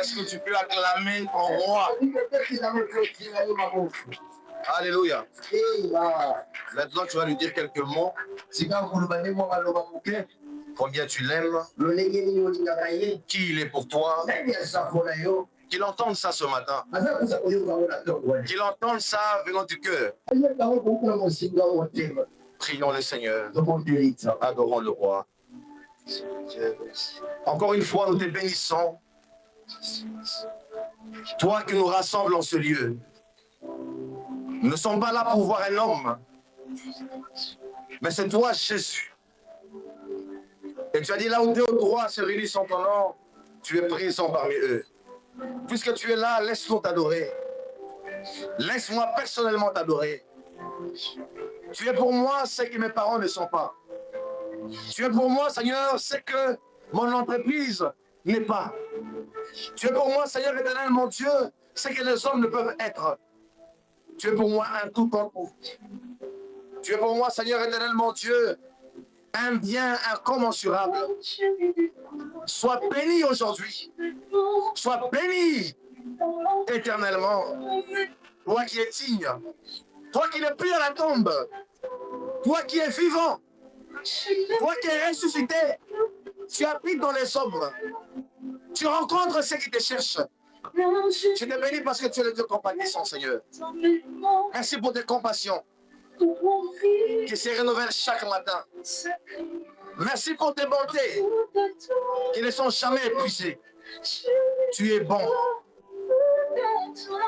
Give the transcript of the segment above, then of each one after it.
Est-ce que tu peux acclamer ton roi? Alléluia. Maintenant, tu vas lui dire quelques mots. Combien tu l'aimes. Qui il est pour toi. Qu'il entende ça ce matin. Qu'il entende ça venant du cœur. Prions le Seigneur. Adorons le roi. Encore une fois, nous te bénissons. Toi qui nous rassembles en ce lieu. Nous ne sommes pas là pour voir un homme. Mais c'est toi, Jésus. Et tu as dit là où deux ou trois se réunissent en ton nom, tu es présent parmi eux. Puisque tu es là, laisse-nous t'adorer. Laisse-moi personnellement t'adorer. Tu es pour moi ce que mes parents ne sont pas. Tu es pour moi, Seigneur, ce que mon entreprise n'est pas. Tu es pour moi, Seigneur éternel, mon Dieu, ce que les hommes ne peuvent être. Tu es pour moi un tout en tout. Tu es pour moi, Seigneur éternel, mon Dieu, un bien incommensurable. Sois béni aujourd'hui. Sois béni éternellement. Toi qui es digne. Toi qui n'es plus à la tombe. Toi qui es vivant. Toi qui es ressuscité. Tu habites dans les ombres. Tu rencontres ceux qui te cherchent. Tu te bénis parce que tu es le Dieu compatissant, Seigneur. Merci pour tes compassions qui se renouvellent chaque matin. Merci pour tes bontés qui ne sont jamais épuisées. Tu es bon.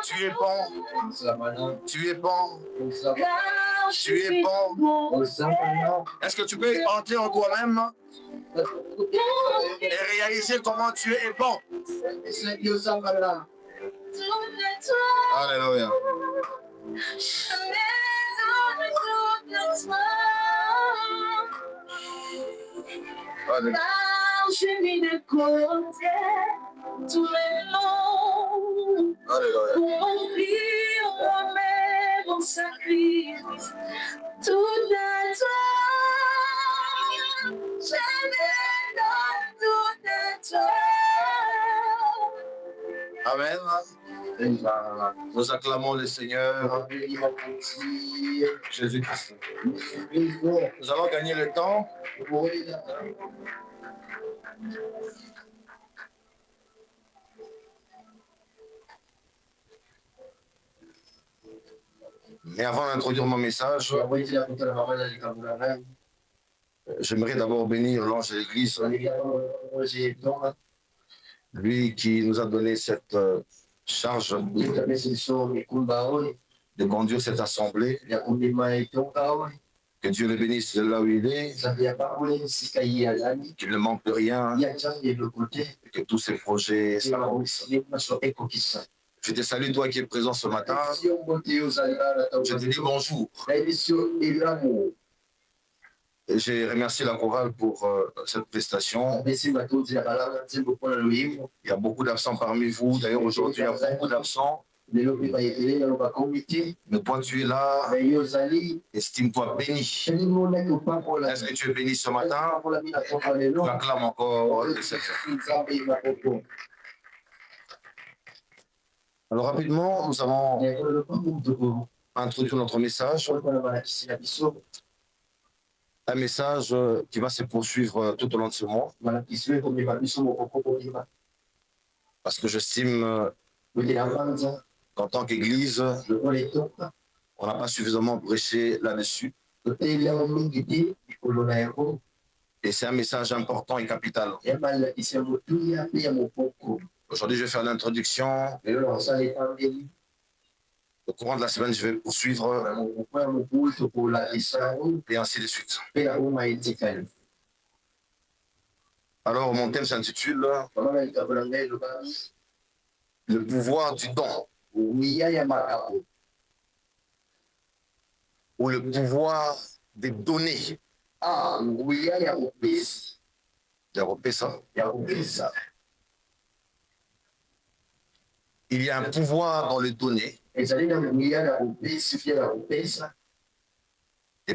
Tu es bon. Tu es bon. Tu es bon. Est-ce que tu peux entrer en toi-même et réaliser comment tu es bon? Alléluia. J'ai mis de côté tous les noms pour mourir moi-même en sacrifice. Tout à toi, je me donne tout à toi. Amen. Nous acclamons le Seigneur Jésus-Christ. Nous allons gagner le temps. Mais avant d'introduire mon message, j'aimerais d'abord bénir l'ange de l'Église, lui qui nous a donné cette charge de conduire cette assemblée. Que Dieu le bénisse de là où il est, qu'il ne manque de rien, et que tous ses projets s'accomplissent. Je te salue, toi qui es présent ce matin. Je te dis bonjour. Et j'ai remercié la chorale pour cette prestation. Il y a beaucoup d'absents parmi vous. D'ailleurs, aujourd'hui, il y a beaucoup d'absents. Mais toi, tu es là. Estime-toi béni. Est-ce que tu es béni ce matin? Tu acclames encore le Seigneur. Alors, rapidement, nous allons introduire notre message. Un message qui va se poursuivre tout au long de ce mois. Parce que j'estime qu'en tant qu'Église, on n'a pas suffisamment prêché là-dessus. Et c'est un message important et capital. Aujourd'hui, je vais faire l'introduction. Au courant de la semaine, je vais poursuivre. Et ainsi de suite. Alors, mon thème s'intitule le pouvoir du don. Ou le pouvoir des données. Il y a un pouvoir dans les données. Et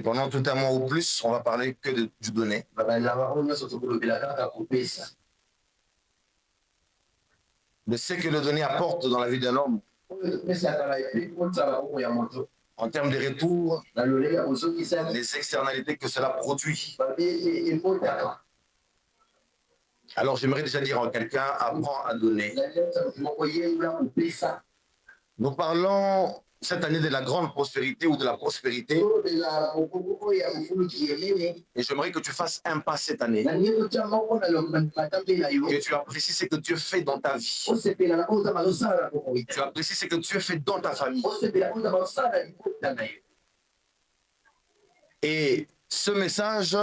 pendant tout un mois ou plus, on va parler que du donné. de ce que le donné apporte dans la vie d'un homme, en termes de retour, les externalités que cela produit. Alors j'aimerais déjà dire à quelqu'un, apprends à donner. Nous parlons cette année de la grande prospérité ou de la prospérité. Et j'aimerais que tu fasses un pas cette année. Que tu apprécies ce que Dieu fait dans ta vie. Tu apprécies ce que Dieu fait dans ta famille. Et ce message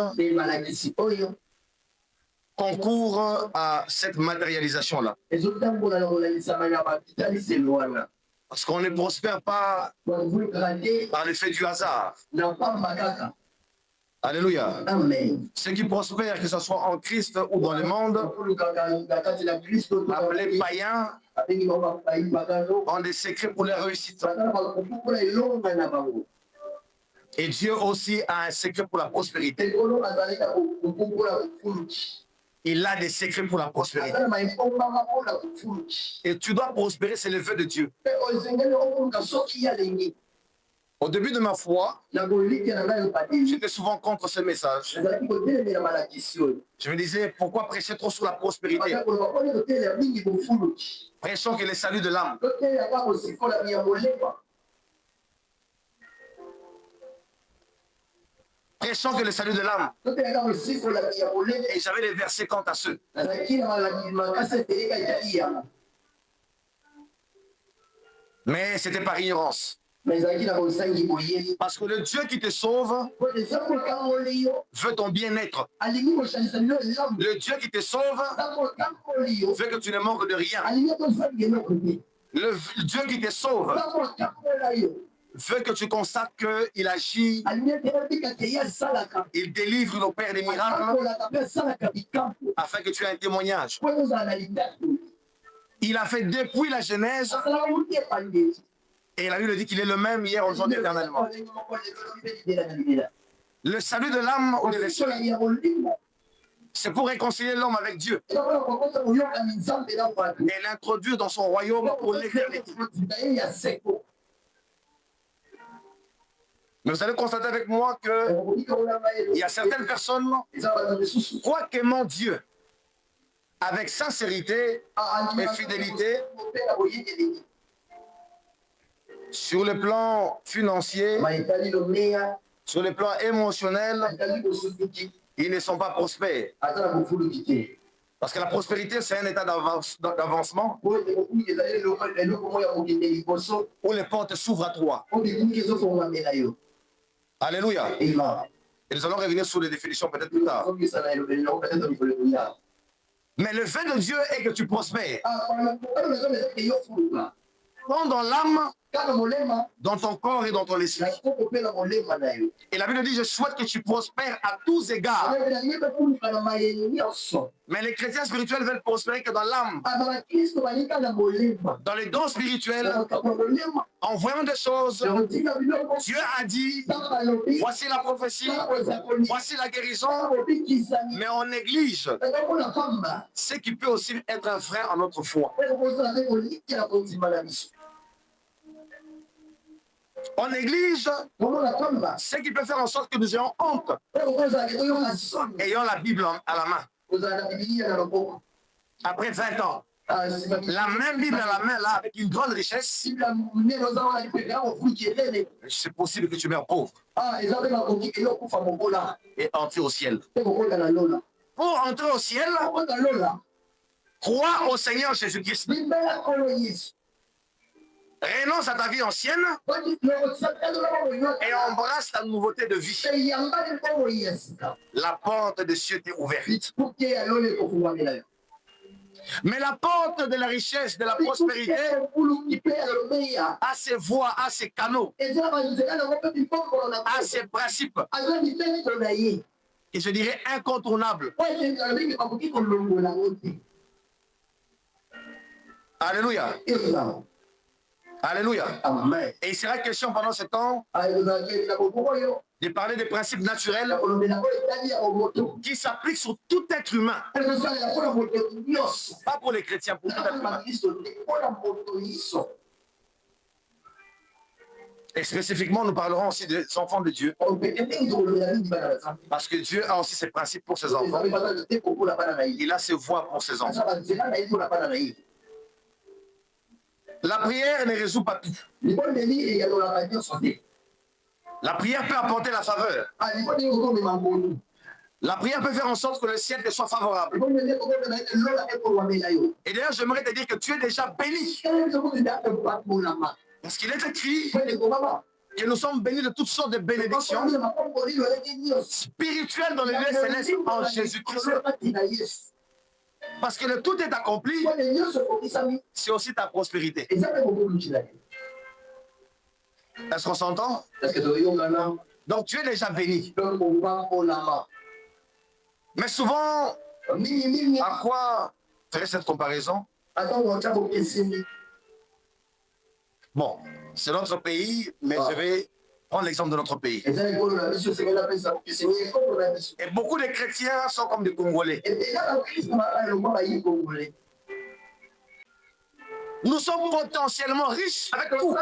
concourt à cette matérialisation-là. Parce qu'on ne prospère pas par l'effet du hasard. Alléluia. Amen. Ceux qui prospèrent, que ce soit en Christ ou dans le monde, appelés païens, ont des secrets pour la réussite. Et Dieu aussi a un secret pour la prospérité. Il a des secrets pour la prospérité. Et tu dois prospérer, c'est le vœu de Dieu. Au début de ma foi, j'étais souvent contre ce message. Je me disais, pourquoi prêcher trop sur la prospérité? Prêchons que le salut de l'âme. Prêchons que le salut de l'âme. Et j'avais des versets quant à ceux. Mais c'était par ignorance. Parce que le Dieu qui te sauve veut ton bien-être. Le Dieu qui te sauve veut que tu ne manques de rien. Le Dieu qui te sauve veut que tu constates qu'il agit, il délivre, il opère des miracles afin que tu aies un témoignage. Il a fait depuis la Genèse. Et la Bible dit qu'il est le même hier, aujourd'hui, éternellement. Le salut de l'âme, c'est pour réconcilier l'homme avec Dieu. Et l'introduire dans son royaume pour l'éternité. Mais vous allez constater avec moi qu'il y a certaines personnes qui croient qu'aimant Dieu avec sincérité et fidélité, sur le plan financier, sur le plan émotionnel, ils ne sont pas prospères. Parce que la prospérité, c'est un état d'avancement où les portes s'ouvrent à toi. Alléluia. Et nous allons revenir sur les définitions peut-être plus tard. Mais le fait de Dieu est que tu prospères. Tant dans l'âme, dans ton corps et dans ton esprit. Et la Bible dit, je souhaite que tu prospères à tous égards. Mais les chrétiens spirituels veulent prospérer que dans l'âme. Dans les dons spirituels, en voyant des choses, Dieu a dit, voici la prophétie, voici la guérison, mais on néglige ce qui peut aussi être un frein à notre foi. On néglige ce qui peut faire en sorte que nous ayons honte. Ayant la Bible à la main. Après 20 ans. La même Bible à la main, là, avec une grande richesse. C'est possible que tu meurs pauvre. Et entrer au ciel. Pour entrer au ciel, crois au Seigneur Jésus-Christ. Renonce à ta vie ancienne et embrasse la nouveauté de vie. La porte des cieux t'est ouverte. Mais la porte de la richesse, de la prospérité, a ses voies, a ses canaux, a ses principes. Et je dirais incontournables. Alléluia. Alléluia. Amen. Et il sera question pendant ce temps de parler des principes naturels qui s'appliquent sur tout être humain. Pas pour les chrétiens, pour tout être humain. Et spécifiquement, nous parlerons aussi des enfants de Dieu. Parce que Dieu a aussi ses principes pour ses enfants. Il a ses voies pour ses enfants. La prière ne résout pas tout. La prière peut apporter la faveur. La prière peut faire en sorte que le ciel te soit favorable. Et d'ailleurs, j'aimerais te dire que tu es déjà béni. Parce qu'il est écrit que nous sommes bénis de toutes sortes de bénédictions spirituelles dans les lieux célestes en Jésus-Christ. Parce que le tout est accompli, c'est aussi ta prospérité. Est-ce qu'on s'entend? Donc tu es déjà béni. Mais souvent, à quoi ferait cette comparaison? Bon, c'est notre pays, mais je vais prendre l'exemple de notre pays. Et beaucoup de chrétiens sont comme des Congolais. Nous sommes potentiellement riches avec tout.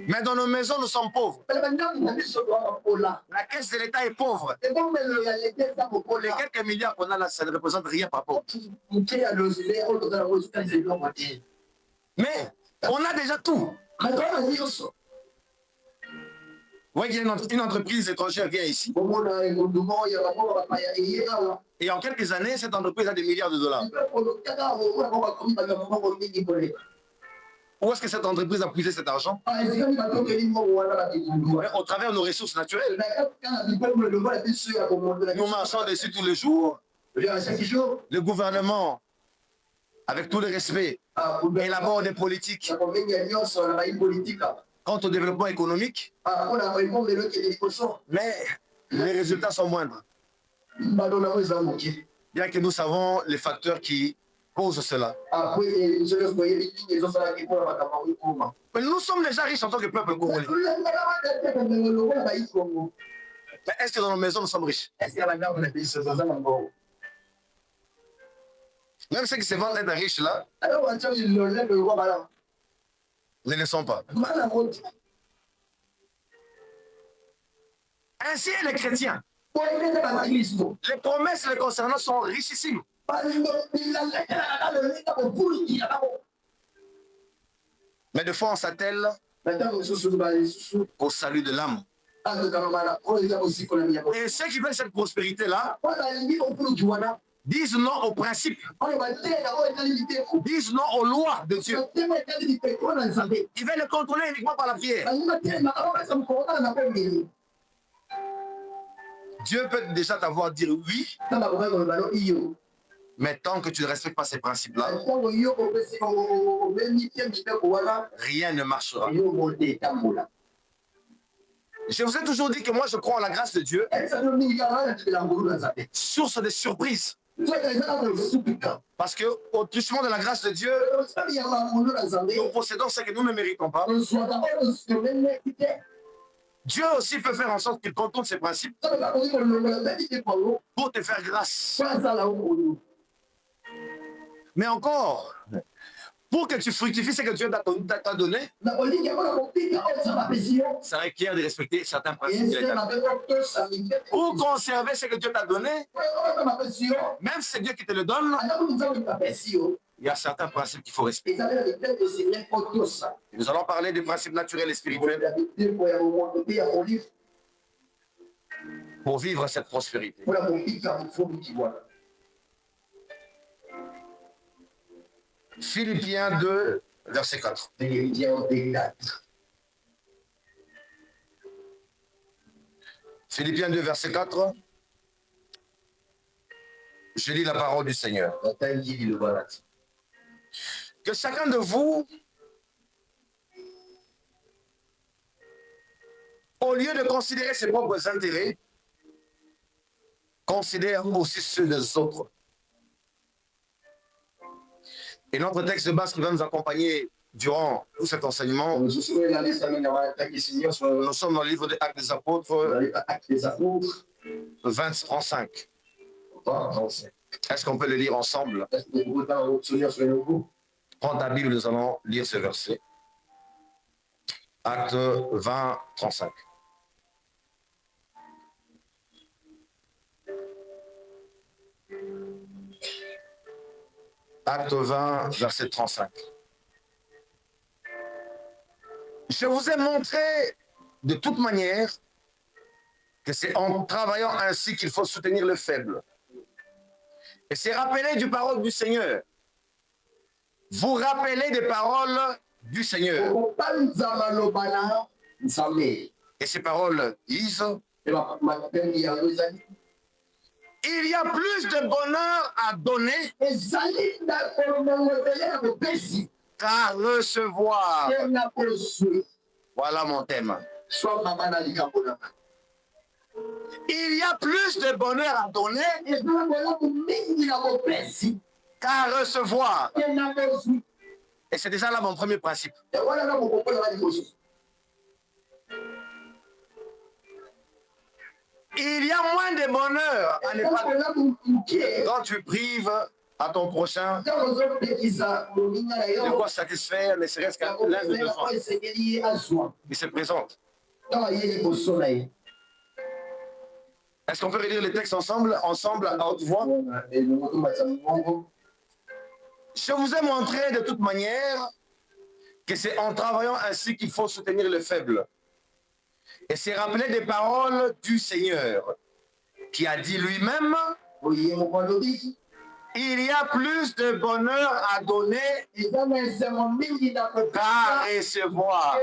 Mais dans nos maisons, nous sommes pauvres. La caisse de l'État est pauvre. Les quelques milliards qu'on a là, ça ne représente rien par rapport. Mais on a déjà tout. Oui, il y a une entreprise étrangère vient ici. Et en quelques années, cette entreprise a des milliards de dollars. Où est-ce que cette entreprise a puisé cet argent? Au travers de nos ressources naturelles. Nous marchons dessus tous les jours. Le gouvernement, avec tout le respect, élabore des politiques quant au développement économique. Mais les résultats sont moindres. Bien que nous savons les facteurs qui causent cela. Mais nous sommes déjà riches en tant que peuple congolais. Mais est-ce que dans nos maisons nous sommes riches? Même ceux qui se vendent être riches là, ne le sont pas. Ainsi est les chrétiens. Les promesses les concernant sont richissimes. Mais de fois on s'attelle au salut de l'âme. Et ceux qui veulent cette prospérité-là disent non aux principes, disent non aux lois de Dieu. Ils veulent le contrôler uniquement par la prière. Dieu peut déjà t'avoir dit oui, mais tant que tu ne respectes pas ces principes-là, rien ne marchera. Je vous ai toujours dit que moi je crois en la grâce de Dieu, source de surprise. Parce que au truchement de la grâce de Dieu, nous possédons ce que nous ne méritons pas. Dieu aussi peut faire en sorte qu'il contourne ses principes pour te faire grâce. Mais encore, pour que tu fructifies ce que Dieu t'a donné, ça requiert de respecter certains principes. Pour conserver ce que Dieu t'a donné, même si c'est Dieu qui te le donne, il y a certains principes qu'il faut respecter. Nous allons parler des principes naturels et spirituels pour vivre cette prospérité. Philippiens 2, verset 4. Philippiens 2, verset 4. Je lis la parole du Seigneur. Que chacun de vous, au lieu de considérer ses propres intérêts, considère aussi ceux des autres. Et notre texte de base qui va nous accompagner durant tout cet enseignement, nous sommes dans le livre des Actes des Apôtres, 20-35. Est-ce qu'on peut le lire ensemble? Prends ta Bible, nous allons lire ce verset. Acte 20-35. Acte 20, verset 35. Je vous ai montré de toute manière que c'est en travaillant ainsi qu'il faut soutenir le faible. Et c'est rappeler du parole du Seigneur. Vous rappelez des paroles du Seigneur. Et ces paroles disent: il y a plus de bonheur à donner qu'à recevoir. Voilà mon thème. Il y a plus de bonheur à donner qu'à recevoir. Et c'est déjà là mon premier principe. Il y a moins de bonheur à ne pas quand tu prives à ton prochain de quoi satisfaire ne serait-ce qu'un l'un de besoins. Il se présente. Est-ce qu'on peut relire les textes ensemble à haute voix? Je vous ai montré de toute manière que c'est en travaillant ainsi qu'il faut soutenir le faible. Et c'est rappeler des paroles du Seigneur qui a dit lui-même: il y a plus de bonheur à donner qu'à recevoir.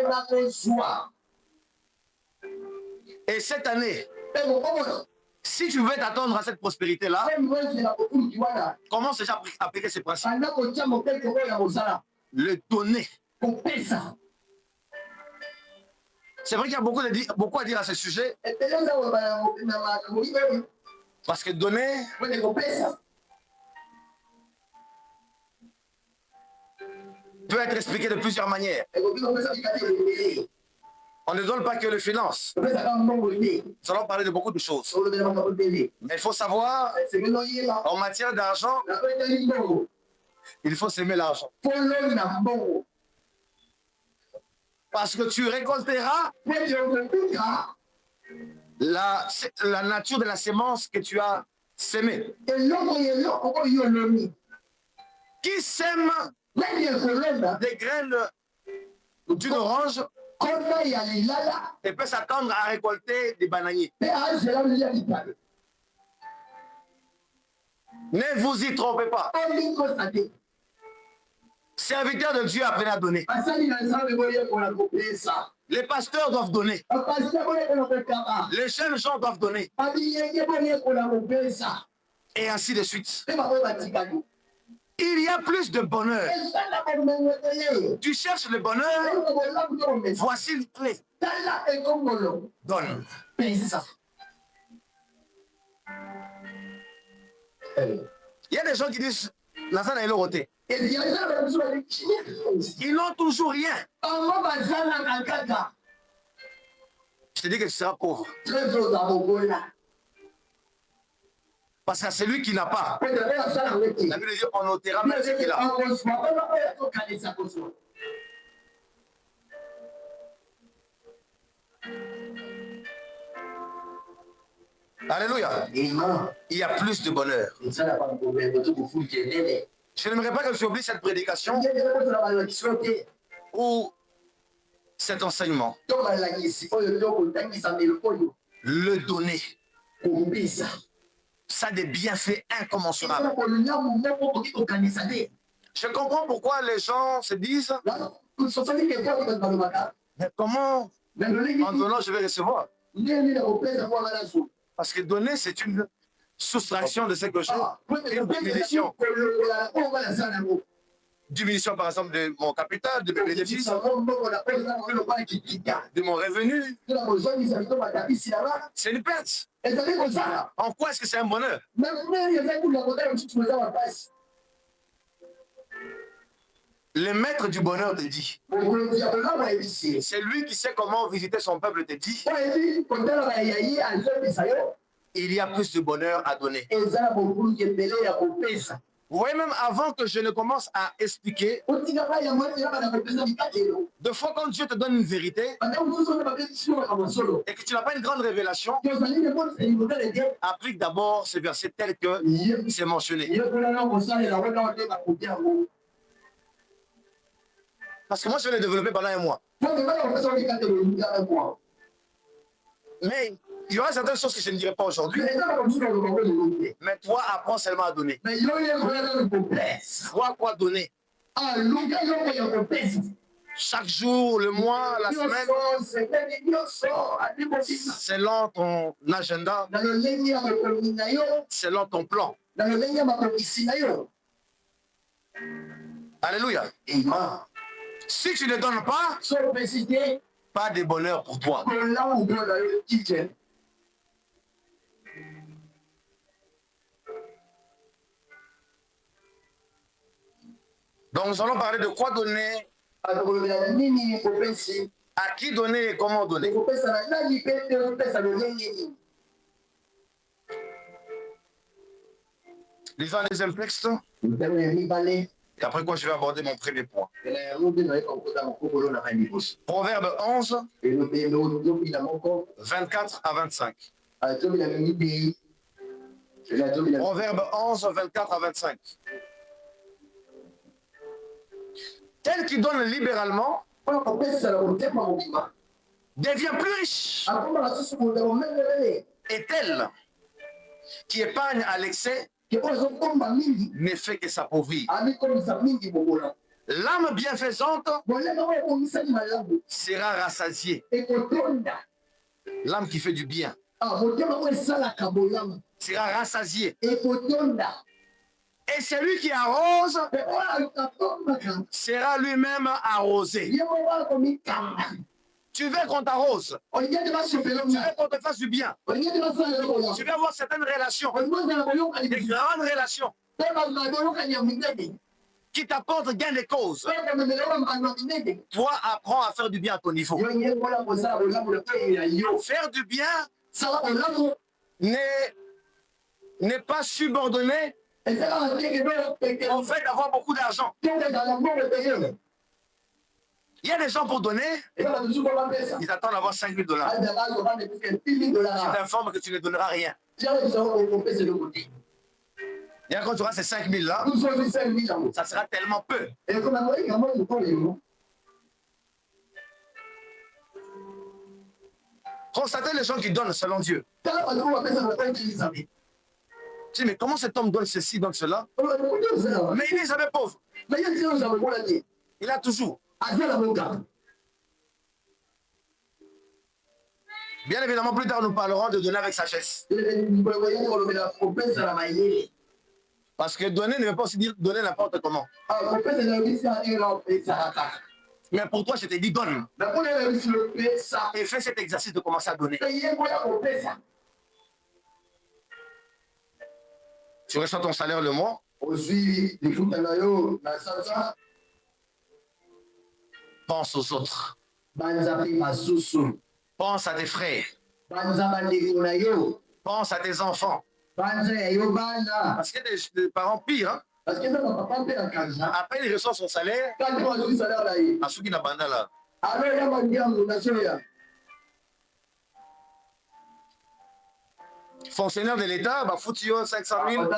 Et cette année, si tu veux t'attendre à cette prospérité-là, commence déjà à appliquer ces principes. Le donner. C'est vrai qu'il y a beaucoup à dire à ce sujet. Parce que donner peut être expliqué de plusieurs manières. On ne donne pas que les finances. Nous allons parler de beaucoup de choses. Mais il faut savoir, en matière d'argent, il faut s'aimer l'argent. Parce que tu récolteras la nature de la sémence que tu as sémée. Qui sème des graines d'une orange et peut s'attendre à récolter des bananiers. Ne vous y trompez pas. Serviteurs de Dieu, apprenez à donner. Les pasteurs doivent donner. Les jeunes gens doivent donner. Et ainsi de suite. Il y a plus de bonheur. Tu cherches le bonheur. Voici une clé. Donne. Il y a des gens qui disent: Lazare est l'oroté. Ils n'ont toujours rien. Je te dis que tu seras pauvre. Parce que c'est celui qui n'a pas. La Bible dit: on ôtera même ce qu'il a. Alléluia. Il y a plus de bonheur. Je n'aimerais pas que tu oublies cette prédication ou cet enseignement. Le donner. Ça a des bienfaits incommensurables. Je comprends pourquoi les gens se disent: mais comment en donnant je vais recevoir? Parce que donner, c'est une soustraction de quelque chose, une diminution. Diminution, par exemple, de mon capital, de mes bénéfices, de mon revenu. C'est une perte. En quoi est-ce que c'est un bonheur? Le maître du bonheur te dit. C'est lui qui sait comment visiter son peuple te dit. Il y a plus de bonheur à donner. Vous voyez, même avant que je ne commence à expliquer, de fois quand Dieu te donne une vérité et que tu n'as pas une grande révélation, applique d'abord ce verset tel que c'est mentionné. Parce que moi, je vais le développer pendant un mois. Mais il y aura certaines choses que je ne dirai pas aujourd'hui. Mais toi, apprends seulement à donner. Vois quoi donner. Chaque jour, le mois, la semaine, selon ton agenda, selon ton plan. Alléluia. Si tu ne donnes pas de bonheur pour toi. Donc nous allons parler de quoi donner, à qui donner et comment donner. Lisons un deuxième texte. Et après quoi je vais aborder mon premier point. Proverbe 11, 24 à 25. Proverbe 11, 24 à 25. Tel qui donne libéralement devient plus riche. Et tel qui épargne à l'excès ne fait que s'appauvrir. L'âme bienfaisante sera rassasiée. L'âme qui fait du bien sera rassasiée. Et celui qui arrose sera lui-même arrosé. Tu veux qu'on t'arrose. Tu veux qu'on te fasse du bien. Tu veux avoir certaines relations, des grandes relations qui t'apportent gain de cause. Toi, apprends à faire du bien à ton niveau. Faire du bien n'est pas subordonné au fait d'avoir beaucoup d'argent. Il y a des gens pour donner, ils attendent d'avoir 5 000 $. Je t'informe que tu ne donneras rien. Et quand tu auras ces 5 000 là, ça sera tellement peu. Constatez les gens qui donnent selon Dieu. Tu dis, mais comment cet homme donne ceci, donne cela? Mais il n'est jamais pauvre. Il a toujours. Bien évidemment, plus tard, nous parlerons de donner avec sagesse. Parce que donner ne veut pas aussi dire donner n'importe comment. Mais pour toi, je te dis donne. Et fais cet exercice de commencer à donner. Tu reçois ton salaire le mois. Pense aux autres. Pense à tes frères. Pense à tes enfants. Parce qu'il y a des parents pires. Hein? Après, il reçoit son salaire. À ceux qui n'ont pas là. Fonctionnaire de l'État, bah, foutu 500 000.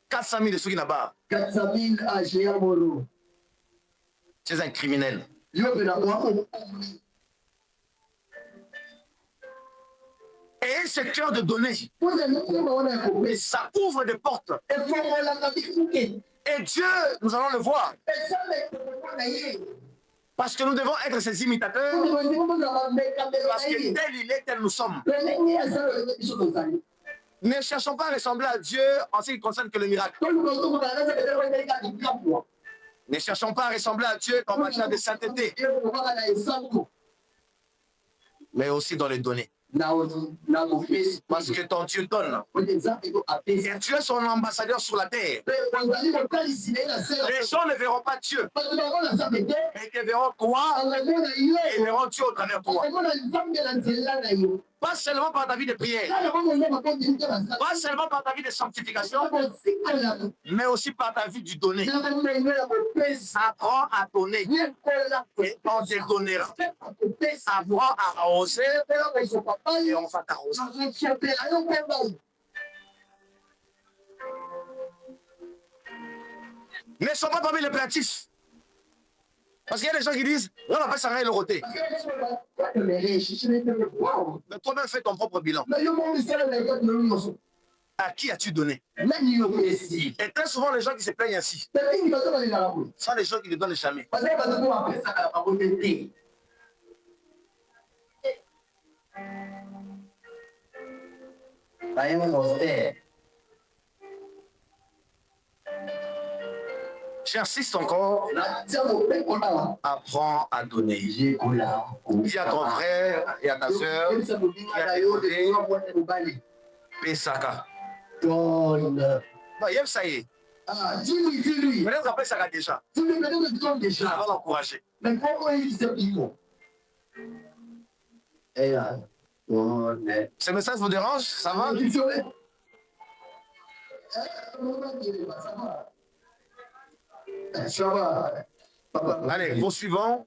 400 000 de ceux qui n'ont pas. 400 000 à Géamoro. Tu es un criminel. Et ce cœur de donner, ça ouvre des portes. Et Dieu, nous allons le voir. Parce que nous devons être ses imitateurs. Parce que tel il est, tel nous sommes. Ne cherchons pas à ressembler à Dieu en ce qui concerne que le miracle. Ne cherchons pas à ressembler à Dieu en matière de sainteté. Mais aussi dans les données. Parce que ton Dieu donne. Et tu es son ambassadeur sur la terre. Les gens ne verront pas Dieu. Mais ils verront toi. Et ils verront Dieu au travers de toi. Pas seulement par ta vie de prière. Pas seulement par ta vie de sanctification. Mais aussi par ta vie du donner. Apprends à donner. Et on te donnera. Apprends à arroser. Et on va t'arroser. Ne sois pas parmi les plaintifs. Parce qu'il y a des gens qui disent, on va pas s'arrêter le roté. Mais toi-même fais ton propre bilan. À qui as-tu donné? Et très souvent, les gens qui se plaignent ainsi sont les gens qui ne donnent jamais. J'insiste encore, apprends à donner. Dis à ton frère et à ta soeur qui a écouté, Pesaka. Non, Yem, ça y est. Dis-lui. Peut-être après, ça va déjà. Déjà. Ça va l'encourager. Mais comment il s'est dit? Ce message vous dérange? Ça va? Ça va. Allez, poursuivons.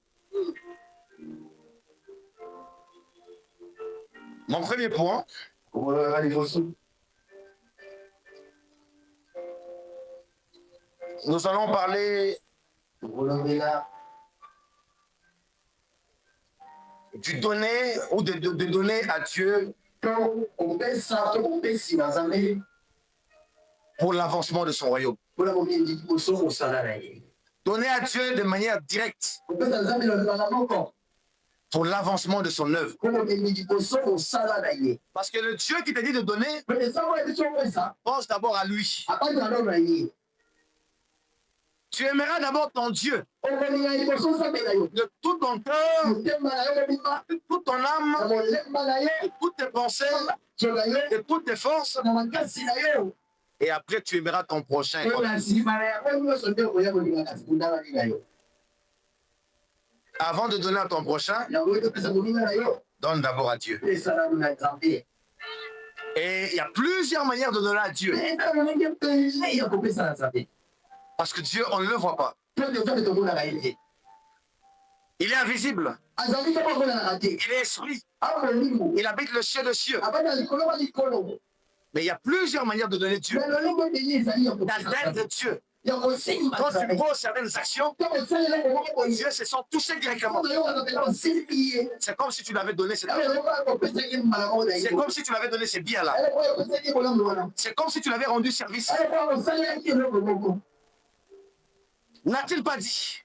Mon premier point. Nous allons parler du donner ou de donner à Dieu pour l'avancement de son royaume. Donner à Dieu de manière directe pour l'avancement de son œuvre. Parce que le Dieu qui te dit de donner, pense d'abord à lui. Tu aimeras d'abord ton Dieu de tout ton cœur, de toute ton âme, de toutes tes pensées, de toutes tes forces. Et après, tu aimeras ton prochain. Avant de donner à ton prochain, donne d'abord à Dieu. Et il y a plusieurs manières de donner à Dieu. Parce que Dieu, on ne le voit pas. Il est invisible. Il est esprit. Il habite le ciel de cieux. Mais il y a plusieurs manières de donner Dieu. D'atteindre Dieu. Quand tu poses certaines actions, Dieu se sent touché directement. C'est comme si tu l'avais donné cet argent. C'est comme si tu l'avais donné ces biens-là. C'est comme si tu l'avais rendu service. N'a-t-il pas dit?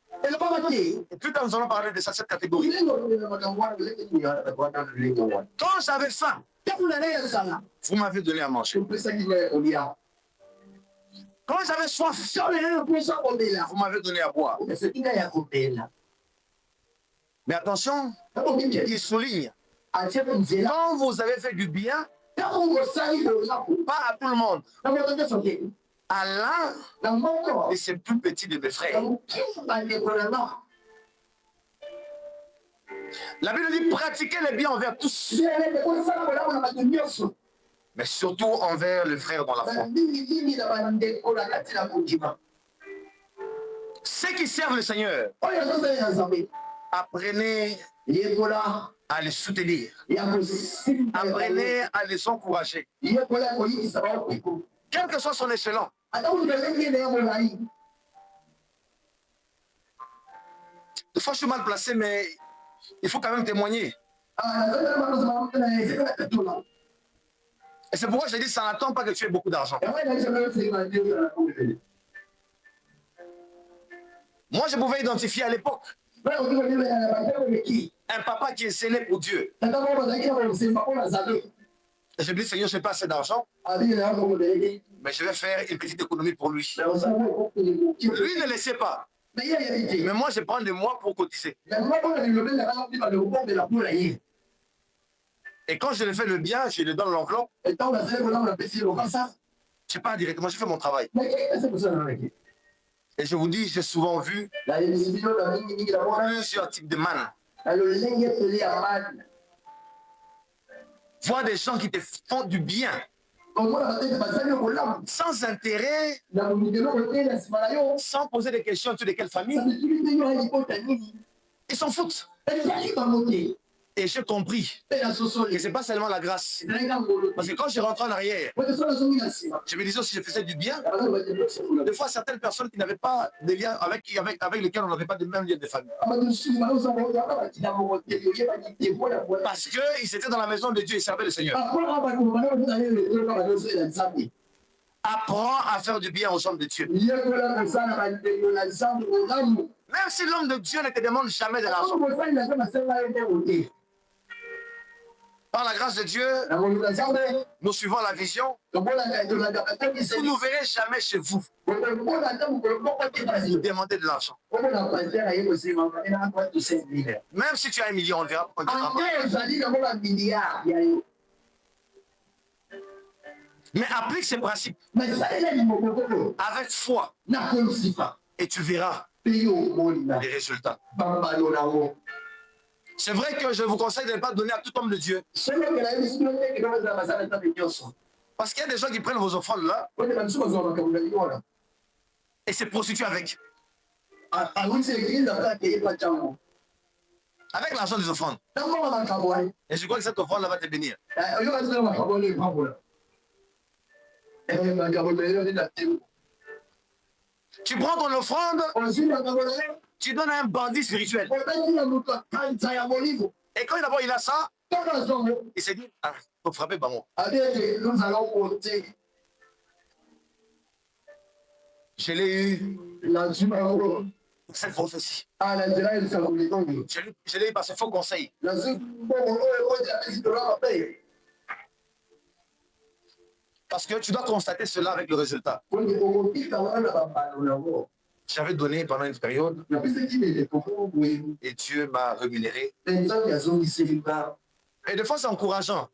Et plus tard, nous allons parler de cette catégorie. Quand j'avais faim, vous m'avez donné à manger. Quand j'avais soif, vous m'avez donné à boire. Mais attention, il souligne. Quand vous avez fait du bien, pas à tout le monde, à l'un de ses plus petits de mes frères. La Bible dit pratiquez le bien envers tous, mais surtout envers le frère dans la foi. Ceux qui servent le Seigneur, apprenez à les soutenir, apprenez à les encourager, quel que soit son échelon. Des fois, je suis mal placé, mais il faut quand même témoigner. Et c'est pourquoi je dis, ça n'attend pas que tu aies beaucoup d'argent. Moi, je pouvais identifier à l'époque un papa qui est zélé pour Dieu. Et je me dis, Seigneur, je n'ai pas assez d'argent, mais je vais faire une petite économie pour lui. Lui ne le sait pas. Mais moi, je prends de moi pour cotiser. Et quand je lui fais le bien, je lui donne l'enveloppe. Et tant que c'est là, on a passé le comme ça. Je sais pas directement, je fais mon travail. Mais qu'est-ce que c'est ça? Et je vous dis, j'ai souvent vu La visibilité de la ligne de la voie. plusieurs types de man. Le ligne est lié à mal. Vois des gens qui te font du bien. Sans intérêt, sans poser des questions sur de quelle famille. Ils s'en foutent. Et j'ai compris que ce n'est pas seulement la grâce. Parce que quand je rentre en arrière, je me disais si je faisais du bien, des fois certaines personnes qui n'avaient pas de lien avec lesquelles on n'avait pas de même lien de famille. Parce qu'ils étaient dans la maison de Dieu et servaient le Seigneur. Apprends à faire du bien aux hommes de Dieu. Même si l'homme de Dieu ne te demande jamais de l'argent. Par la grâce de Dieu, nous suivons la vision. Vous ne verrez jamais chez vous. Vous demandez de l'argent. Même si tu as 1 million, on verra. Mais applique ces principes avec foi. Et tu verras les résultats. C'est vrai que je vous conseille de ne pas donner à tout homme de Dieu. Parce qu'il y a des gens qui prennent vos offrandes là et se prostituent avec. Avec l'argent des offrandes. Et je crois que cette offrande là va te bénir. Tu prends ton offrande, tu donnes à un bandit spirituel. Et quand d'abord il a ça, il s'est dit, ah, faut frapper Bango. Je l'ai eu. Cette prophétie. Je l'ai eu par ce faux conseil. Parce que tu dois constater cela avec le résultat. J'avais donné pendant une période et Dieu m'a rémunéré. Et des fois, c'est encourageant.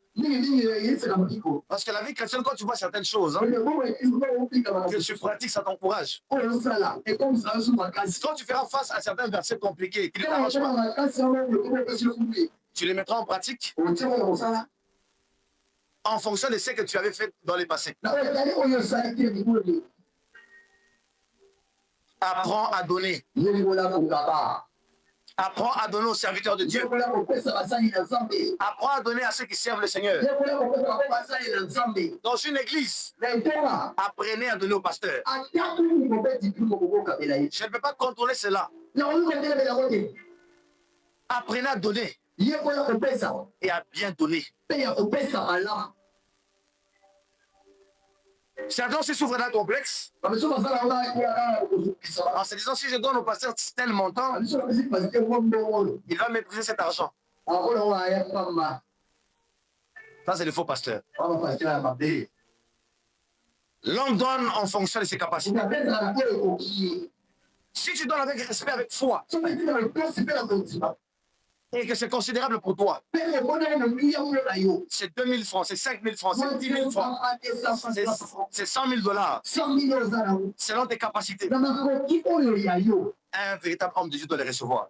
Parce que la vie chrétienne, quand tu vois certaines choses, que tu pratiques, ça t'encourage. Quand tu feras face à certains versets compliqués, tu les mettras en pratique en fonction de ce que tu avais fait dans les passés. Apprends à donner. Apprends à donner aux serviteurs de Dieu. Apprends à donner à ceux qui servent le Seigneur. Dans une église, apprenez à donner au pasteur. Je ne peux pas contrôler cela. Apprenez à donner et à bien donner. Certains aussi souffrent d'un complexe en se disant si je donne au pasteur tel montant, il va mépriser cet argent. Ça, c'est le faux pasteur. L'homme donne en fonction de ses capacités. Si tu donnes avec respect, avec foi, et que c'est considérable pour toi, c'est 2 000 francs, c'est 5 000 francs, c'est 10 000 francs, c'est 100 000 $, selon tes capacités. Un véritable homme de Dieu doit les recevoir.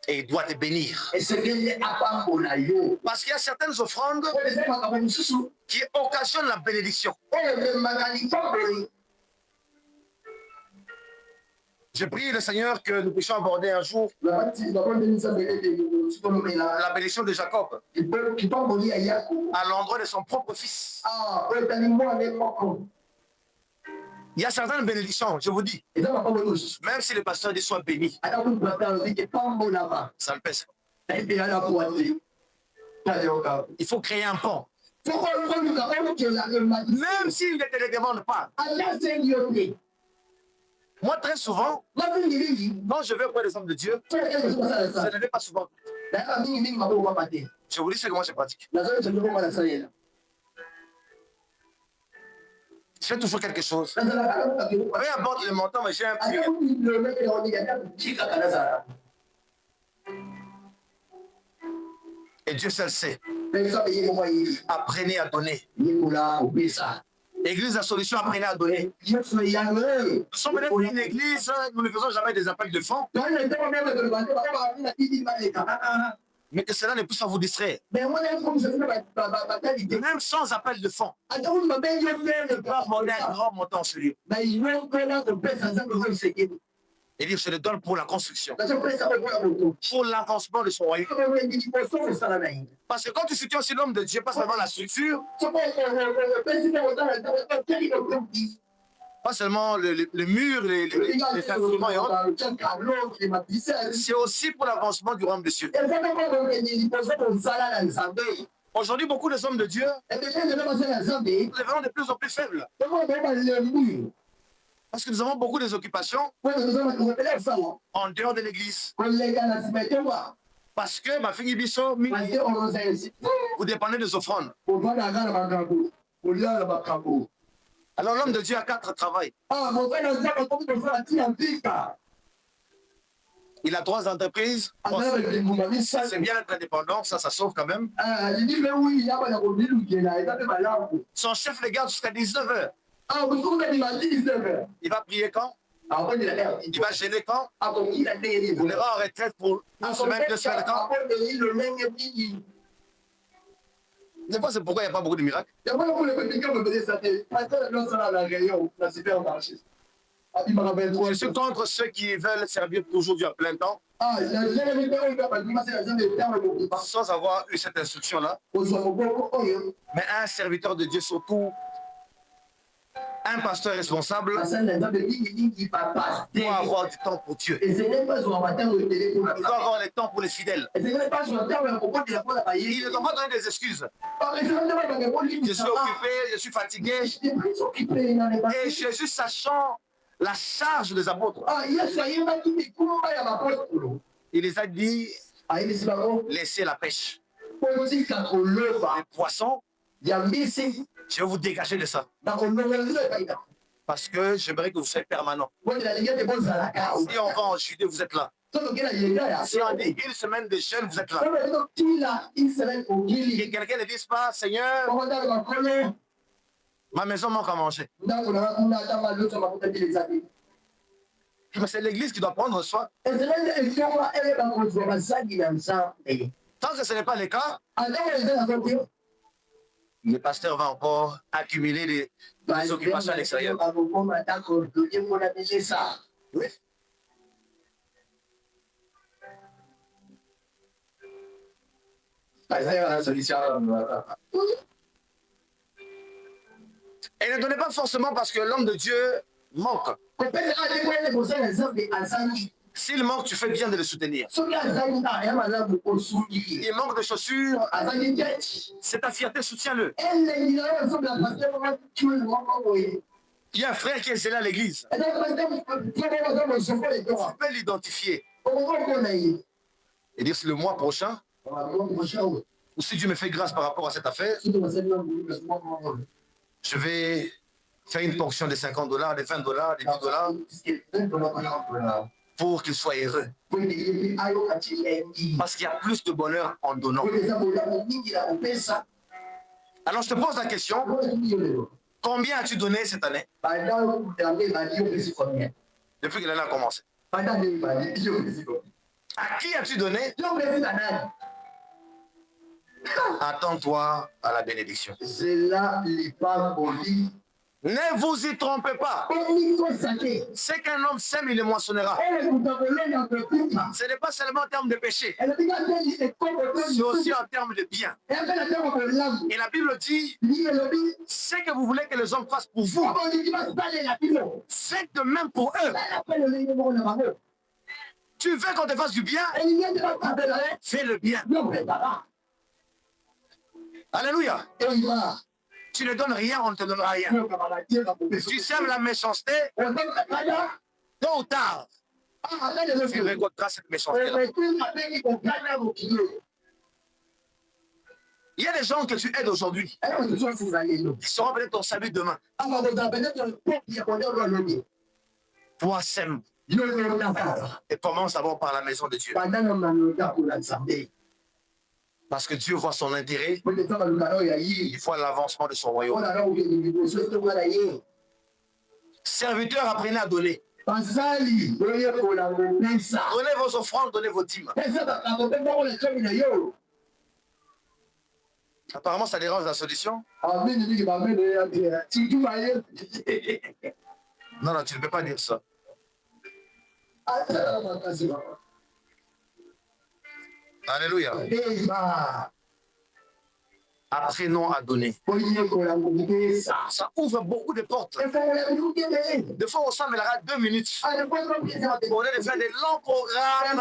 Et il doit te bénir. Parce qu'il y a certaines offrandes qui occasionnent la bénédiction. Je prie le Seigneur que nous puissions aborder un jour la bénédiction de Jacob à l'endroit de son propre fils. Il y a certaines bénédictions, je vous dis, même si le pasteur dit soit béni, ça le pèse. Il faut créer un pont. Même s'il ne te le demande pas. Moi, très souvent, quand je vais auprès des hommes de Dieu, je ne vais pas souvent. Je vous dis comment je pratique. Je fais toujours quelque chose. Peu importe le montant, mais j'ai un prix. Et Dieu seul sait. Mais ça, il y a moyen. Apprenez à donner. Il y a là, oublie ça. Église La Solution, apprenez à donner. Dieu soit yangé. Nous sommes peut-être une église, nous ne faisons jamais des appels de fonds, Quand le temps même de demander, il dit, mais que cela ne puisse pas vous distraire. mais moi, comme je fais ma bataille, Même sans appel de fonds, attends, vous m'avez dit, le corps mon moderne. grand montant sur lui. Mais il veut que là, on pèse ensemble, on veut se quitter. Et dire, je le donne pour la construction, Parce qu'on pèse ça, on veut la moto. pour l'avancement de son royaume. On veut 10% de ça, la main. Parce que quand tu situes aussi l'homme de Dieu, pas seulement la structure, C'est pas le président, pas seulement le mur, les instruments et autres, c'est aussi pour l'avancement du royaume de Dieu. Aujourd'hui, beaucoup de hommes de Dieu devenons de plus en plus faibles. Parce que nous avons beaucoup des occupations en dehors de l'église. Parce que ma fille Bisso, vous dépendez des offrandes. Alors l'homme de Dieu a 4 travails. Il a 3 entreprises. Bon, c'est bien d'être indépendant, ça sauve quand même. Son chef les garde jusqu'à 19h. Il va prier quand? Il va gêner quand? Il ira en retraite pour 1 semaine, 2 semaines quand? Je sais pas c'est pourquoi il n'y a pas beaucoup de miracles. Je suis contre ceux qui veulent servir toujours Dieu à plein temps sans avoir eu cette instruction-là. Mais un serviteur de Dieu surtout, un pasteur responsable doit avoir du temps pour Dieu. Il doit avoir le temps pour les fidèles. Il ne doit pas donner des excuses. Je suis occupé, je suis fatigué. Et Jésus, sachant la charge des apôtres, il les a dit, laissez la pêche. Les poissons, je vais vous dégager de ça. Parce que j'aimerais que vous soyez permanent. Si on va en Judée, vous êtes là. Si on dit 1 semaine de jeûne, vous êtes là. Et quelqu'un ne dise pas, Seigneur, ma maison manque à manger. Mais c'est l'église qui doit prendre soin. Tant que ce n'est pas le cas, le pasteur va encore accumuler des occupations à l'extérieur. Oui. Et ne donnez pas forcément parce que l'homme de Dieu manque. S'il manque, tu fais bien de le soutenir. Il manque de chaussures, c'est ta fierté, soutiens-le. Il y a un frère qui est là à l'église. Tu peux l'identifier. Et dire, c'est le mois prochain, ou si Dieu me fait grâce par rapport à cette affaire, je vais faire une ponction de $50, de $20, de $10 pour qu'il soit heureux. Parce qu'il y a plus de bonheur en donnant. Alors je te pose la question, combien as-tu donné cette année? Depuis que l'année a commencé. À qui as-tu donné? Attends-toi à la bénédiction. Ne vous y trompez pas. C'est qu'un homme sème, il le moissonnera. Ce n'est pas seulement en termes de péché, c'est aussi en termes de bien. Et la Bible dit, ce que vous voulez que les hommes fassent pour vous, faites de même pour eux. Tu veux qu'on te fasse du bien, fais le bien. Alléluia. Tu ne donnes rien, on ne te donnera rien. Tu sèmes la méchanceté, tôt ou tard, tu récolteras cette méchanceté-là. Il y a des gens que tu aides aujourd'hui, qui seront peut-être ton salut demain. Toi, sème Et commence d'abord par la maison de Dieu. Parce que Dieu voit son intérêt. Il voit l'avancement de son royaume. Serviteurs, apprenez à donner. Donnez vos offrandes, donnez vos dîmes. Apparemment, ça dérange la solution. Non, non, tu ne peux pas dire ça. Alléluia. Apprenons à donner. Ça ouvre beaucoup de portes. Des fois, on s'emmènera 2 minutes. On est de faire des longs programmes.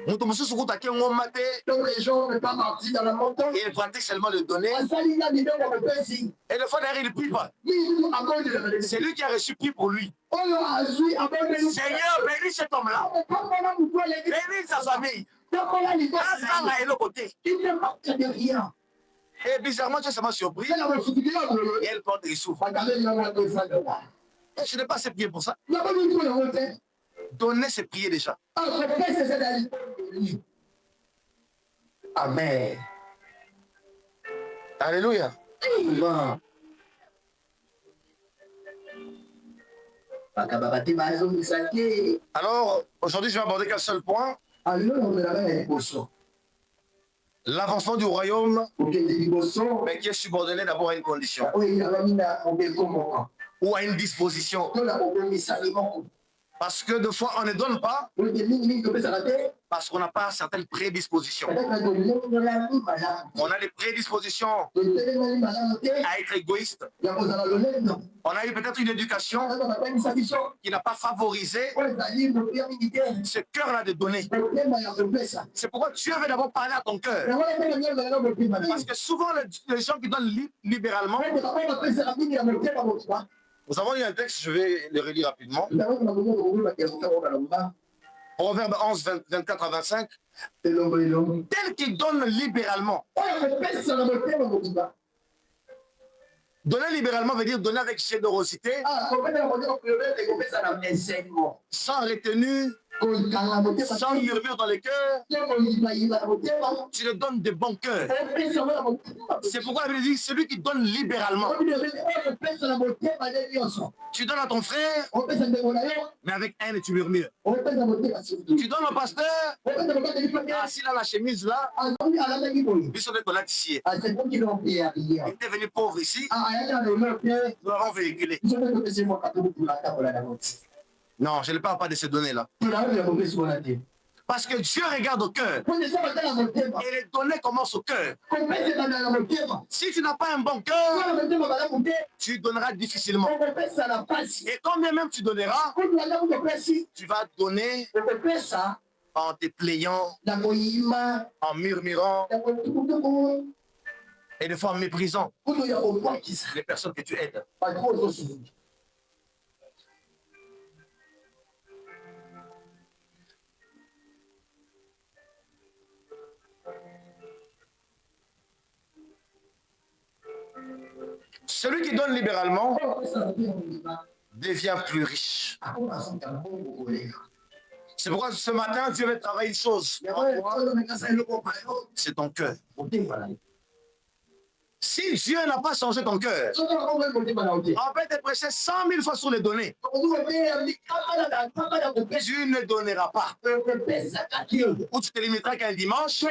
Donc les gens ne pas partir dans la montagne. Et ils pratiquent seulement le donner. Et le fois derrière, il prie pas. C'est lui qui a reçu prie pour lui. Seigneur, bénis cet homme-là. Bénis sa famille. Et bizarrement, tu es seulement surpris. Et elle porte des souffles. Je n'ai pas assez prié pour ça. Donner, c'est prier déjà. Amen. Alléluia. Alors, aujourd'hui, je vais aborder qu'un seul point. L'avancement du royaume, mais qui est subordonné d'abord à une condition. Ou à une disposition. Parce que des fois, on ne donne pas parce qu'on n'a pas certaines prédispositions. On a des prédispositions à être égoïste. On a eu peut-être une éducation qui n'a pas favorisé ce cœur-là de donner. C'est pourquoi Dieu veut d'abord parler à ton cœur. Parce que souvent, les gens qui donnent libéralement, nous avons eu un texte, je vais le relire rapidement. Proverbe 11, 24 à 25. Tel qui donne libéralement. Donner libéralement veut dire donner avec générosité, sans retenue, sans murmure dans le cœur. Tu le donnes de bon cœur. C'est pourquoi il dit celui qui donne libéralement. Tu donnes à ton frère, mais avec haine tu murmures. Tu donnes au pasteur, s'il a la chemise là, lui son ton ici. Il était venu pauvre ici, nous l'avons véhiculé. Non, je ne parle pas de ces données-là. Parce que Dieu regarde au cœur. Et les données commencent au cœur. Si tu n'as pas un bon cœur, tu donneras difficilement. Et quand bien même tu donneras, tu vas donner en te plaignant, en murmurant, et des fois en méprisant les personnes que tu aides. Celui qui donne libéralement devient plus riche. C'est pourquoi ce matin, Dieu veut travailler une chose. C'est ton cœur. Si Dieu n'a pas changé ton cœur, on peut te prêcher 100 000 fois sur les données. Tu ne donneras pas. Ou tu te limiteras qu'un dimanche.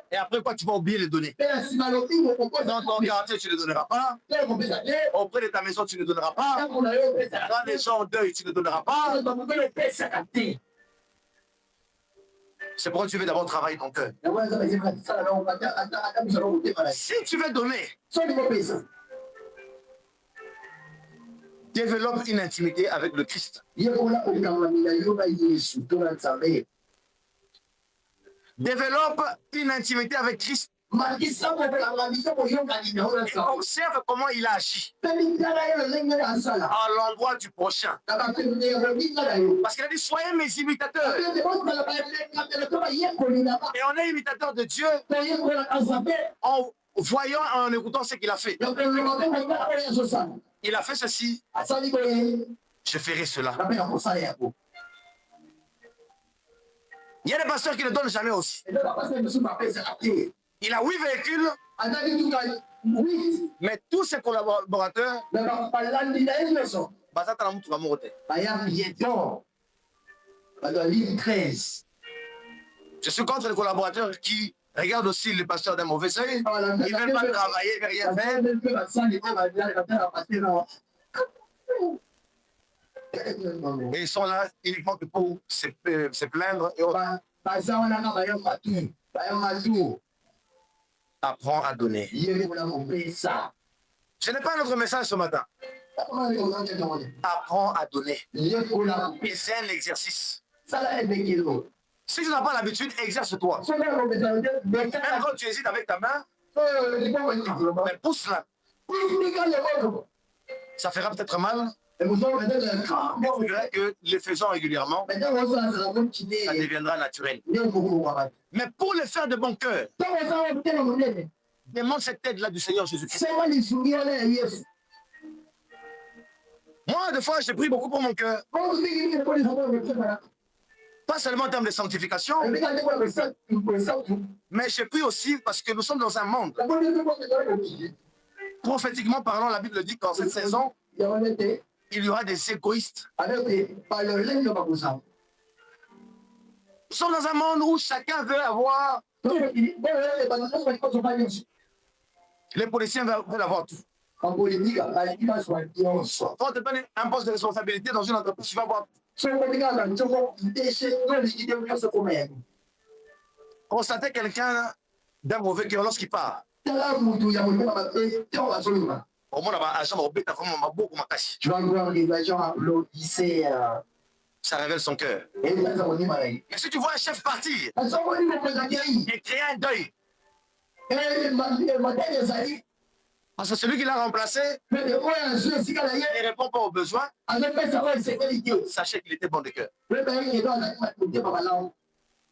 Et après quoi, tu vas oublier les données. Dans ton quartier, tu ne donneras pas. Auprès de ta maison, tu ne donneras pas. Dans les gens en deuil, tu ne donneras pas. C'est pourquoi tu veux d'abord travailler ton cœur. Si tu veux donner, développe une intimité avec le Christ. Développe une intimité avec Christ. Et observe comment il agit à l'endroit du prochain. Parce qu'il a dit, soyez mes imitateurs. Et on est imitateur de Dieu en voyant, en écoutant ce qu'il a fait. il a fait ceci, asali boye je ferai cela. napenda kosala yango. Il y a des pasteurs qui ne donnent jamais aussi. Eza bapasteur mosusu bapesaka te. Il a 8 véhicules, Azali tuka 8 mais tous ses collaborateurs, me balandi na ye nyonso bazata na mutuka moko te. baya piéton bato ya ligne 13. Je suis contre les collaborateurs qui regardent aussi le pasteur d'un mauvais œil. Ils ne veulent pas travailler, ils ne veulent rien faire. mpe basali te batala paster na Et ils sont là uniquement que pour se plaindre et baza wana ka baya matu baya matu apprendre à donner. ye mpona kopesa. Ce n'est pas notre message ce matin. Apprends à donner. ye mpona Et c'est un exercice. sala ebekelo Si tu n'as pas l'habitude, exerce-toi. soki akopesa Même quand tu hésites avec ta main, mais pousse-la. Ça fera peut-être mal, mais tu verras que le faisant régulièrement, ça deviendra naturel. Mais pour le faire de bon cœur, demande cette aide-là du Seigneur Jésus-Christ. Moi, des fois, j'ai pris beaucoup pour mon cœur. Pas seulement en termes de sanctification, mais j'ai pris aussi parce que nous sommes dans un monde. Prophétiquement parlant, la Bible dit qu'en cette saison, il y aura des égoïstes. Nous sommes dans un monde où chacun veut avoir. Les policiers veulent avoir tout. Quand on te donne un poste de responsabilité dans une entreprise, tu vas avoir. Constatez quelqu'un d'un mauvais cœur lorsqu'il part. Au moins, tu vas voir les gens applaudissaient. Ça révèle son cœur. Mais si tu vois un chef partir et créer un deuil, parce que celui qui l'a remplacé ne répond pas aux besoins, sachez qu'il était bon de cœur.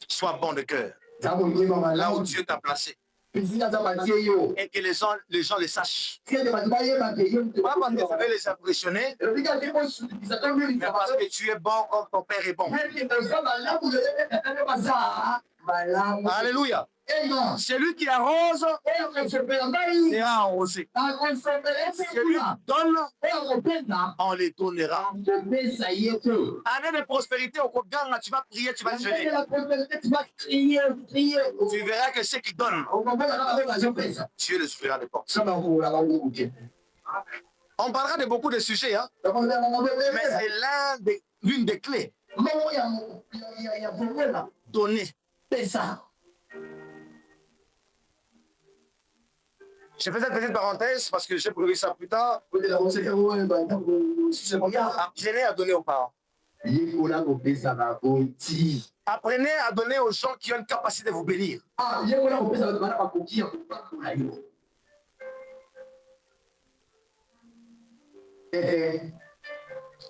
Sois bon de cœur. Là où Dieu t'a placé. Et que les gens le sachent. Pas parce que ça veut les impressionner, mais parce que tu es bon comme ton Père est bon. Alléluia. Celui qui arrose sera arrosé. Celui qui donne, on les donnera. Année de prospérité au Koganga, tu vas prier, tu vas jeûner. Tu verras que ceux qui donnent, Dieu les ouvrira des portes. On parlera de beaucoup de sujets, hein? Mais c'est l'une des clés. Donner. Je fais cette petite parenthèse parce que j'ai prévu ça plus tard. Apprenez à donner aux parents. Apprenez à donner aux gens qui ont une capacité de vous bénir.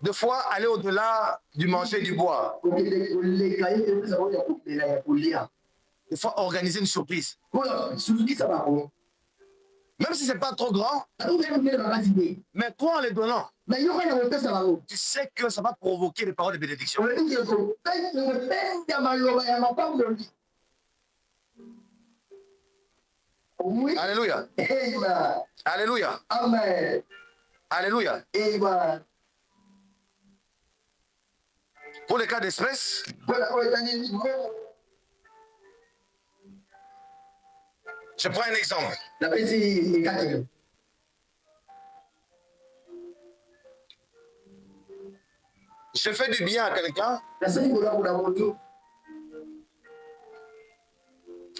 Deux fois, aller au-delà du manger et du boire. Des fois, organiser une surprise. Même si ce n'est pas trop grand, mais toi en les donnant, tu sais que ça va provoquer des paroles de bénédiction. Alléluia. Alléluia. Amen. Alléluia. Amen. Pour les cas d'espèce, je prends un exemple. Je fais du bien à quelqu'un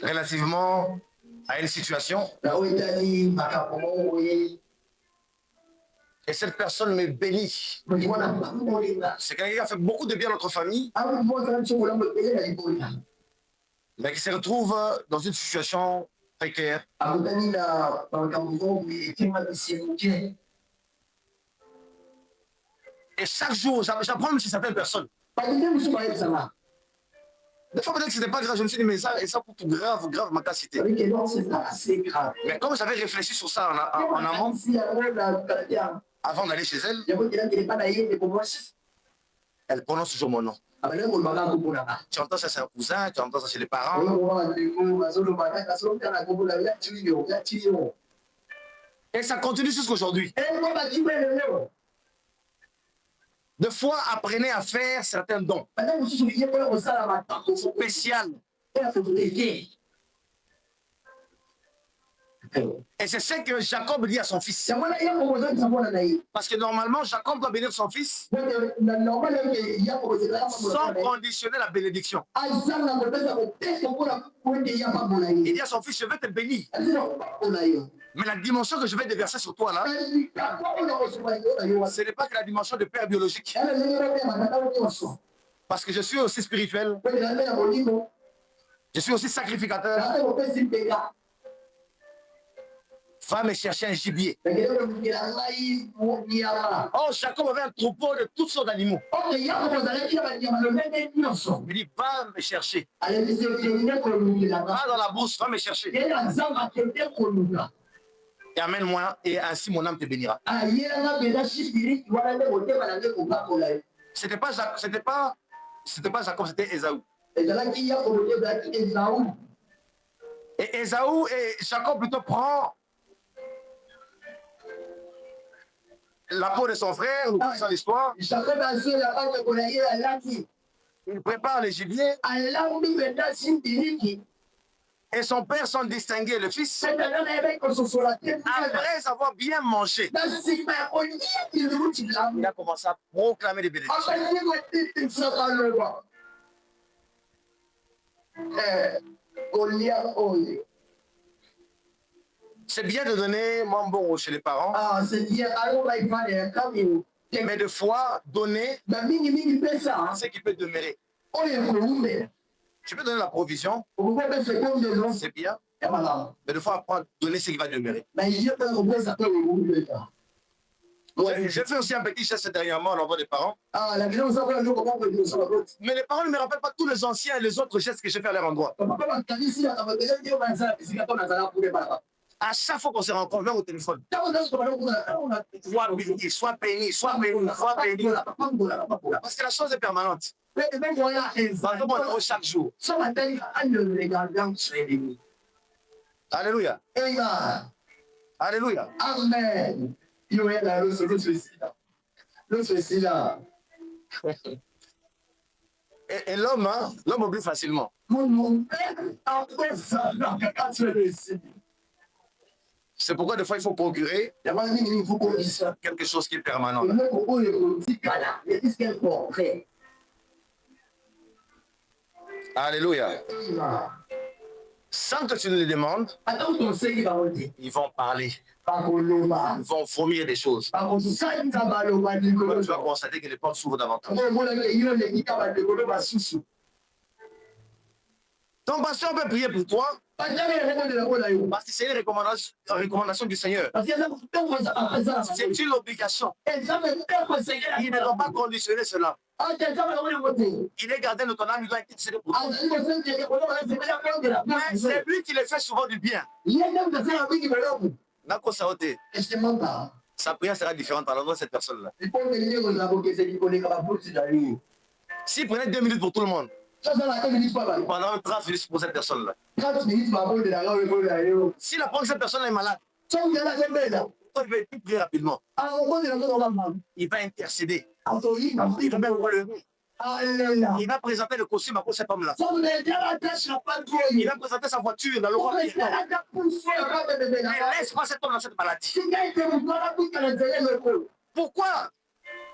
relativement à une situation et cette personne me bénit. C'est quelqu'un qui a fait beaucoup de bien à notre famille, mais qui se retrouve dans une situation précaire. Et chaque jour, j'apprends même chez certaines personnes. Des fois, peut-être que ce n'était pas grave, je me suis dit, mais ça coûte grave ma capacité. Mais comme j'avais réfléchi sur ça en amont, Avant d'aller chez elle, elle prononce toujours mon nom. Tu entends ça chez un cousin, tu entends ça chez les parents. Et ça continue jusqu'à aujourd'hui. Deux fois, apprenez à faire certains dons spéciaux. Et c'est ce que Jacob dit à son fils. Parce que normalement, Jacob doit bénir son fils sans conditionner la bénédiction. Il dit à son fils, je vais te bénir. Mais la dimension que je vais déverser sur toi là, ce n'est pas que la dimension de père biologique. Parce que je suis aussi spirituel. Je suis aussi sacrificateur. Va me chercher un gibier. Oh, Jacob avait un troupeau de toutes sortes d'animaux. Il dit, va me chercher. Va dans la bourse, va me chercher. Et amène-moi, et ainsi mon âme te bénira. C'était pas Jacob, c'était Ésaü. Et Ésaü et Jacob plutôt prend la peau de son frère, nous connaissons l'histoire. Il prépare les gibiers. Et son père s'en distinguait, le fils. Après avoir bien mangé, il a commencé à proclamer des bénédictions. C'est bien de donner mambo chez les parents. Mais de fois, donner ce qui peut demeurer. Tu peux donner la provision, c'est bien. Mais de fois, donner ce qui va demeurer. J'ai fait aussi un petit geste dernièrement à l'envoi des parents. Mais les parents ne me rappellent pas tous les anciens et les autres gestes que j'ai fait à leur endroit. À chaque fois qu'on se rencontre, même au téléphone, sois béni, sois béni, sois béni. Parce que la chose est permanente. Chaque jour. Alléluia. Alléluia. Amen. Et l'homme, hein, l'homme oublie facilement. C'est pourquoi des fois il faut procurer quelque chose qui est permanent. Alléluia. Sans que tu ne les demandes, ils vont parler. Ils vont vomir des choses. Tu vas constater que les portes s'ouvrent davantage. Ton pasteur peut prier pour toi. Parce que c'est une recommandation du Seigneur. C'est une obligation. Il ne doit pas conditionner cela. Il est gardien de ton âme, il doit intercéder pour toi. Mais c'est lui qui le fait souvent du bien. Sa prière sera différente à l'endroit de cette personne-là. S'il prenait 2 minutes pour tout le monde, pendant 30 minutes pour cette personne-là. S'il apprend que cette personne est malade, il va prier rapidement. Il va intercéder. Il va même relever. Il va présenter le costume à cette homme-là. Il va présenter sa voiture dans le roi. Laisse pas cet homme dans cette maladie. Pourquoi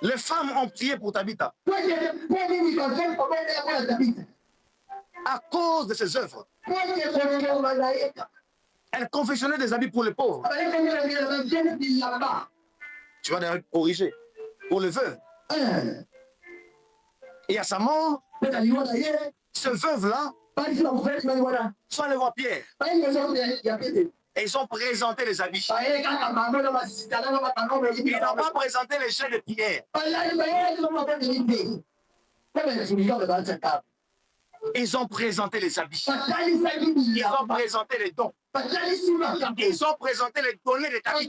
les femmes ont prié pour Tabitha? À cause de ses œuvres. Elle confectionnait des habits pour les pauvres. Tu vas d'ailleurs corriger. Pour les veuves. Et à sa mort, ce veuve-là, soit le roi Pierre. Et ils ont présenté les habits. Ils n'ont pas présenté les jeux de Pierre. Ils ont présenté les habits. Ils ont présenté les dons. Ils ont présenté les données de ta vie.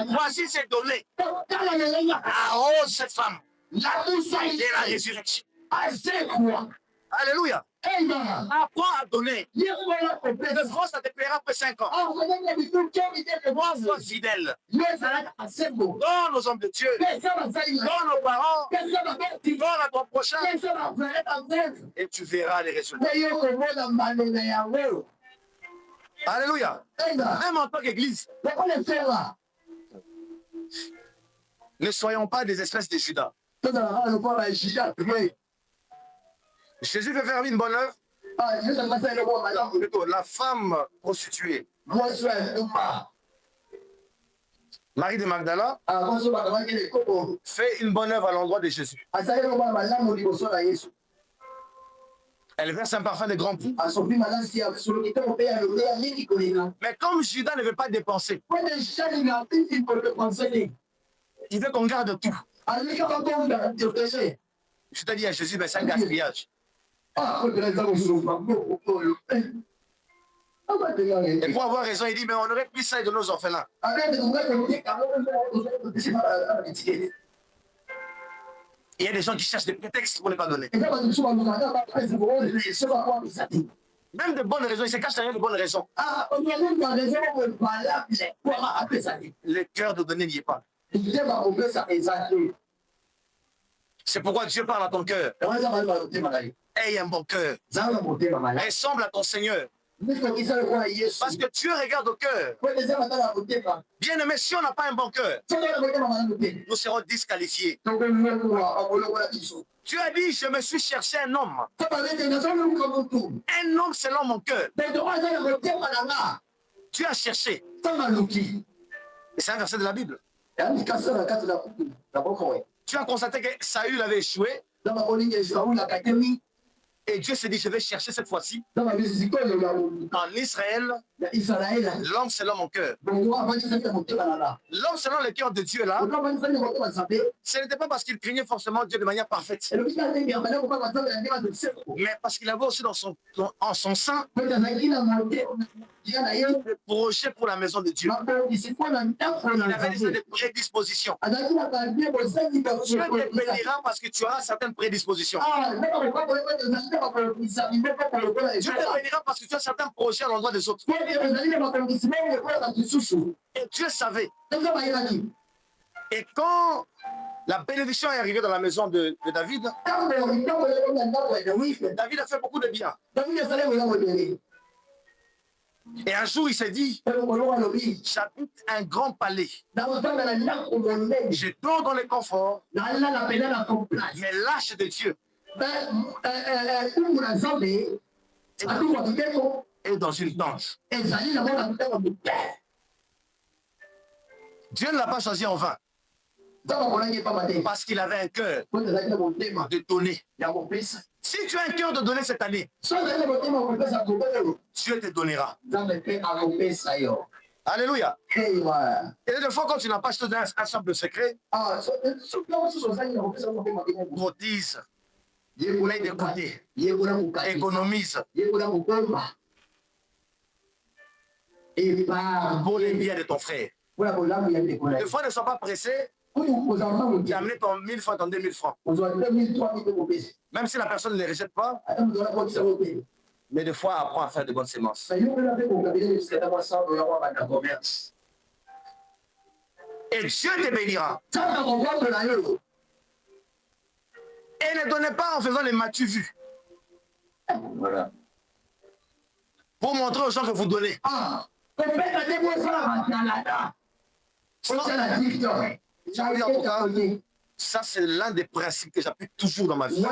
Voici ces données. Ah, oh, cette femme. Et la résurrection. Alléluia. Apprends à donner. De France, ça te paiera après 5 ans. 3 fois fidèle. Donne aux hommes de Dieu. Donne aux parents. Donne à ton prochain. Et tu verras les résultats. Alléluia. Même en tant qu'église. Ne soyons pas des espèces de Judas. Jésus veut faire une bonne œuvre. Plutôt, la femme prostituée. Marie de Magdala fait une bonne œuvre à l'endroit de Jésus. Elle verse un parfum de grand prix. Mais comme Judas ne veut pas dépenser, il veut qu'on garde tout. Je te dis à Jésus, c'est un gaspillage. Et pour avoir raison, il dit, mais on aurait pu ça de nos orphelins. Il y a des gens qui cherchent des prétextes pour ne pas donner. Même de bonnes raisons, ils se cachent derrière de bonnes raisons. Le cœur de donner n'y est pas. C'est pourquoi Dieu parle à ton cœur. Aie un bon cœur. Ressemble à ton Seigneur. Parce que Dieu regarde au cœur. Bien aimé, si on n'a pas un bon cœur, nous serons disqualifiés. Dieu a dit, je me suis cherché un homme. Un homme selon mon cœur. Tu as cherché. Et c'est un verset de la Bible. Tu as constaté que Saül avait échoué. Et Dieu s'est dit, je vais chercher cette fois-ci en Israël l'homme selon mon cœur. L'homme selon le cœur de Dieu là, ce n'était pas parce qu'il craignait forcément Dieu de manière parfaite, mais parce qu'il avait aussi en son sein des projets pour la maison de Dieu. Il avait déjà des prédispositions. Dieu te bénira parce que tu auras certaines prédispositions. Dieu te bénira parce que tu as certains projets à l'endroit des autres. Et Dieu savait. Et quand la bénédiction est arrivée dans la maison de David, David a fait beaucoup de bien. Et un jour, il s'est dit, j'habite un grand palais. Je dors dans le confort, mais lâche de Dieu. Et dans une tente. Dieu ne l'a pas choisi en vain. Parce qu'il avait un cœur de donner. Si tu as un cœur de donner cette année, Dieu te donnera. Alléluia. Et des fois, quand tu n'as pas acheté un simple secret, cotise, mets de côté, économise. Pour les biens de ton frère. Des fois, ne sois pas pressé d'amener ton 1000 francs, ton 2000 francs. Même si la personne ne les rejette pas, mais des fois, apprends à faire de bonnes sémences. Et Dieu te bénira. Et ne donnez pas en faisant les m'as-tu vu. Voilà. Pour montrer aux gens que vous donnez. Ça, c'est l'un des principes que j'applique toujours dans ma vie.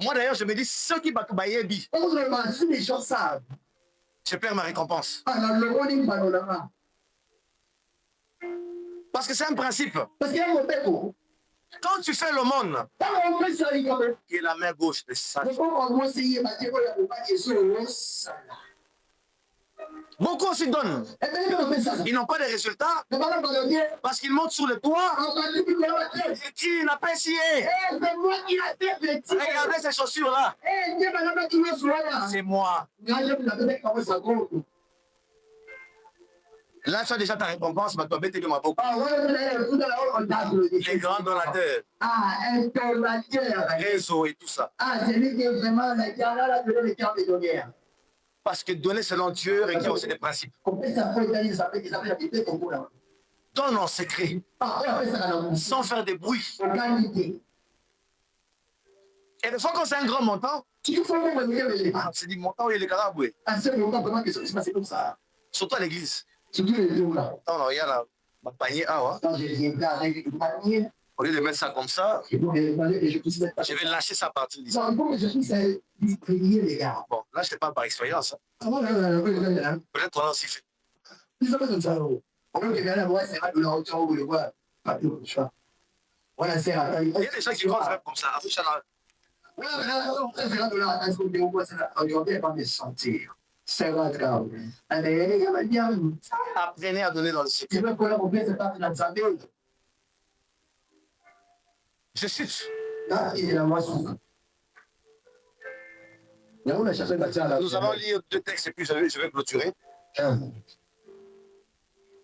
Moi, d'ailleurs, je me dis, ceux qui battent Bayebi, je perds ma récompense. Parce que c'est un principe. Quand tu fais l'aumône, que la main gauche te sache. Beaucoup aussi donnent. Ils n'ont pas de résultats parce qu'ils montent sur le toit et qui n'a pas essayé. Regardez ces chaussures-là. C'est moi. Là, tu as déjà ta récompense, mais toi, bête de ma boca. Les grands donateurs. Réseau et tout ça. Parce que donner selon Dieu requiert aussi des principes. Donne en secret, sans faire de bruit. Et des fois, quand c'est un grand montant, c'est du montant où il y a les caraboués. Surtout à l'église. Non, non, il y a la panier A. Au lieu de mettre ça comme ça, je vais lâcher ça à partir d'ici. Bon, là, je ne sais pas par expérience. Peut-être toi aussi fait. Il y a des gens qui croient comme ça. Apprenez à donner dans le secret. Je cite. Nous allons lire 2 textes et puis je vais clôturer.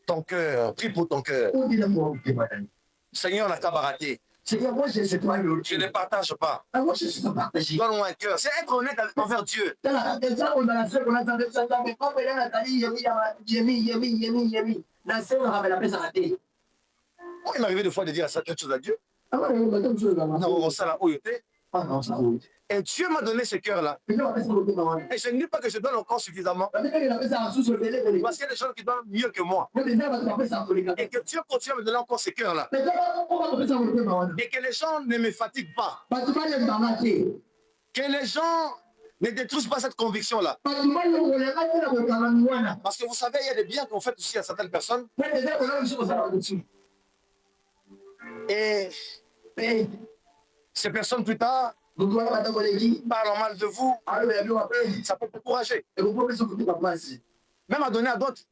Ton cœur, prie pour ton cœur. Seigneur, n'a qu'à barater. Je ne partage pas. Donne-moi un cœur. C'est être honnête envers Dieu. Moi, il m'est arrivé des fois de dire certaines choses à Dieu. Et Dieu m'a donné ce cœur-là. Et je ne dis pas que je donne encore suffisamment. Parce qu'il y a des gens qui donnent mieux que moi. Et que Dieu continue à me donner encore ce cœur-là. Et que les gens ne me fatiguent pas. Que les gens ne détruisent pas cette conviction-là. Parce que vous savez, il y a des biens qu'on fait aussi à certaines personnes. Et ces personnes plus tard parlent mal de vous. Ça peut décourager. Même à donner à d'autres.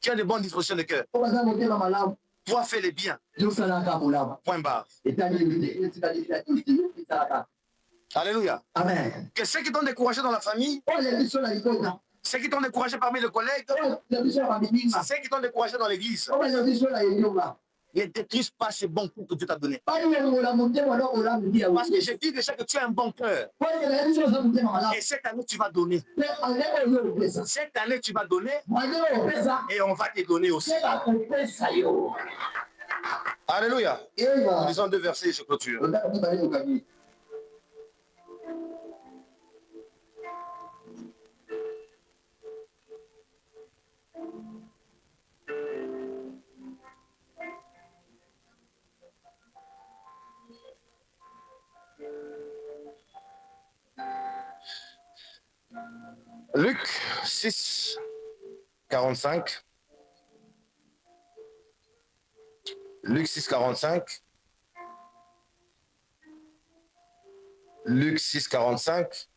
Tu as de bonnes dispositions de cœur. Toi, fais les biens. Point barre. Alléluia. Amen. Que ceux qui t'ont découragé dans la famille, ceux qui t'ont découragé parmi les collègues, ceux qui t'ont découragé dans l'église, ne détruisent pas ces bons coups que Dieu t'a donné. Parce que je dis déjà que tu as un bon cœur. Et cette année, tu vas donner. Cette année, tu vas donner. Et on va te donner aussi. Alléluia. Nous lisons 2 versets et je clôture. Luc 6, 45. Luc 6, 45. Luc 6, 45.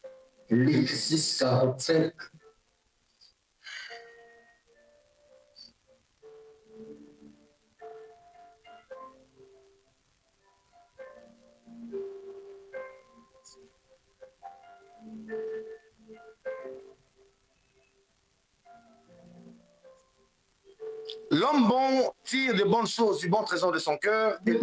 Luc 6, 45. L'homme bon tire de bonnes choses du bon trésor de son cœur. De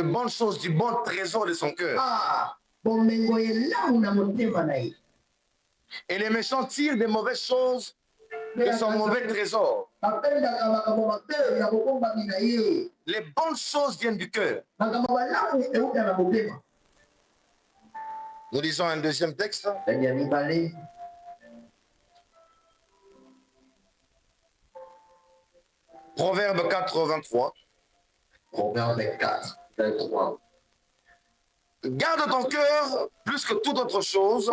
bonnes choses du bon trésor de son cœur. Et les méchants tirent de mauvaises choses de son mauvais trésor. Les bonnes choses viennent du cœur. Nous lisons un deuxième texte. Proverbe 4, 23. Proverbe 4, 23. Garde ton cœur plus que toute autre chose,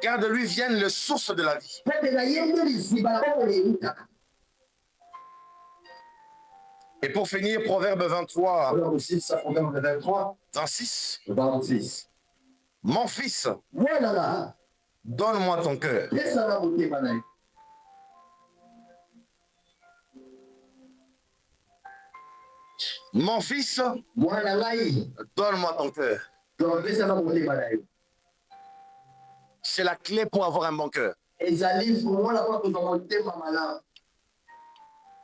car de lui viennent les sources de la vie. Et pour finir, Proverbe 23, 26. Mon fils, mwana donne-moi ton cœur. pesanga motema na yo. Mon fils, Mwana ngai donne-moi ton cœur. donc pesanga motema na yo. C'est la clé pour avoir un bon cœur. Ezali komona mpo kozwa motema malamu.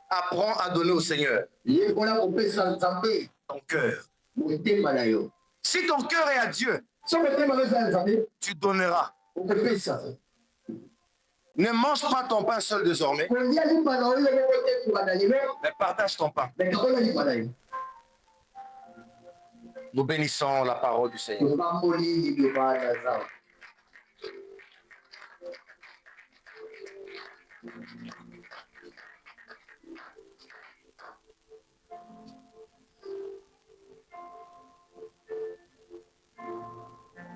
Apprends à donner au Seigneur yekola kopesa nzambe ton cœur. motema na yo. Si ton cœur est à Dieu, So motema no eza ya nzambe tu donneras. okopesa. Ne mange pas ton pain seul désormais, kolia lipa na oyo moko te kobanda lelo mais partage ton pain. mekakola lipa na yo. Nous bénissons la parole du Seigneur. tobamboli liloba ya nzambe.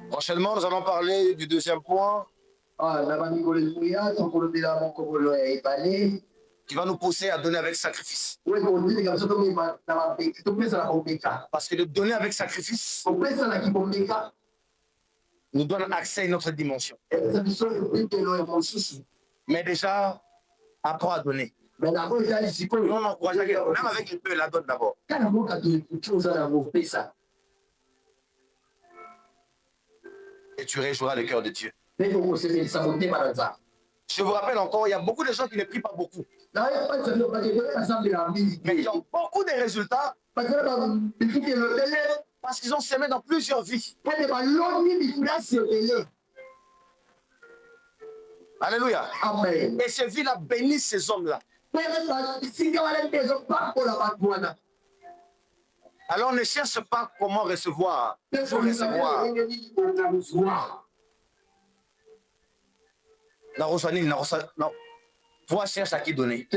Prochainement, nous allons parler du deuxième point na bamikolo emuya tokolobela mokokolo ya ebale qui va nous pousser à donner avec sacrifice. oyo tokotilika biso tomema na bambeka topesa na bombeka Parce que de donner avec sacrifice kopesa na kibombeka nous donne accès à une autre dimension. eza biso epikelo ya mosusu. Mais déjà, apprends à donner. me nango ezali Nous, sikoyo on encourage même avec le peu, la donne d'abord. kana mboka toekuti oza na kopesa Et tu réjouiras le cœur de Dieu. mpe tokosemelisa motema na nzambe. Je vous rappelle encore, il y a beaucoup de gens qui ne prient pas beaucoup, nayepanisa bino bakekole basambela mingi mais qui ont beaucoup de résultats bazala bifukelo ebele parce qu'ils ont semé dans plusieurs vies. mpo te baloni bifulasi ebele. Alléluia. Amen. Et ces vies-là bénissent ces hommes-là. bisika wana nde ezopakola bato wana. Alors ne cherche pas comment recevoir. Il faut recevoir. La rejoignée, non. Toi, cherche à qui donner.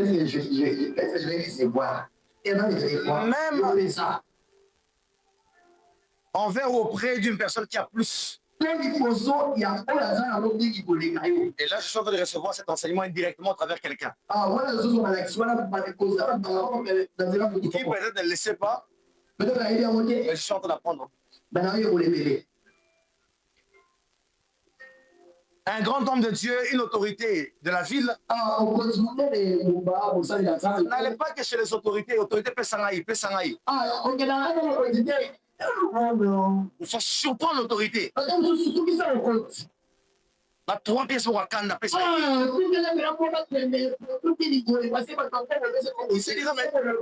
Envers ou auprès d'une personne qui a plus. Et là, je suis en train de recevoir cet enseignement indirectement à travers quelqu'un. Qui peut-être ne le sait pas, mais je suis en train d'apprendre. Un grand homme de Dieu, une autorité de la ville, n'allez pas que chez les autorités Pessangaï. Il faut surprendre l'autorité. La 3 pièces pour Wakanda,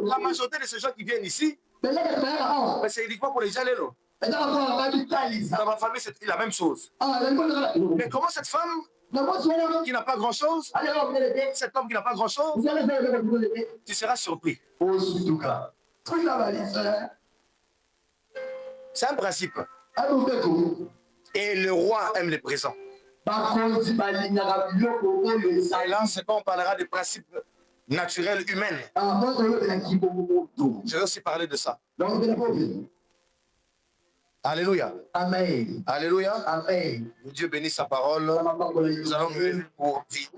la majorité de ces gens qui viennent ici, c'est uniquement pour les Jalélo. Dans ma famille, c'est la même chose. Mais comment cette femme qui n'a pas grand-chose, cet homme qui n'a pas grand-chose, tu seras surpris. C'est un principe. Et le roi aime les présents. Et là, c'est quand on parlera des principes naturels humains. Je vais aussi parler de ça. Alléluia. Amen. Alléluia. Amen. Dieu bénisse sa parole. Nous allons vivre pour vivre.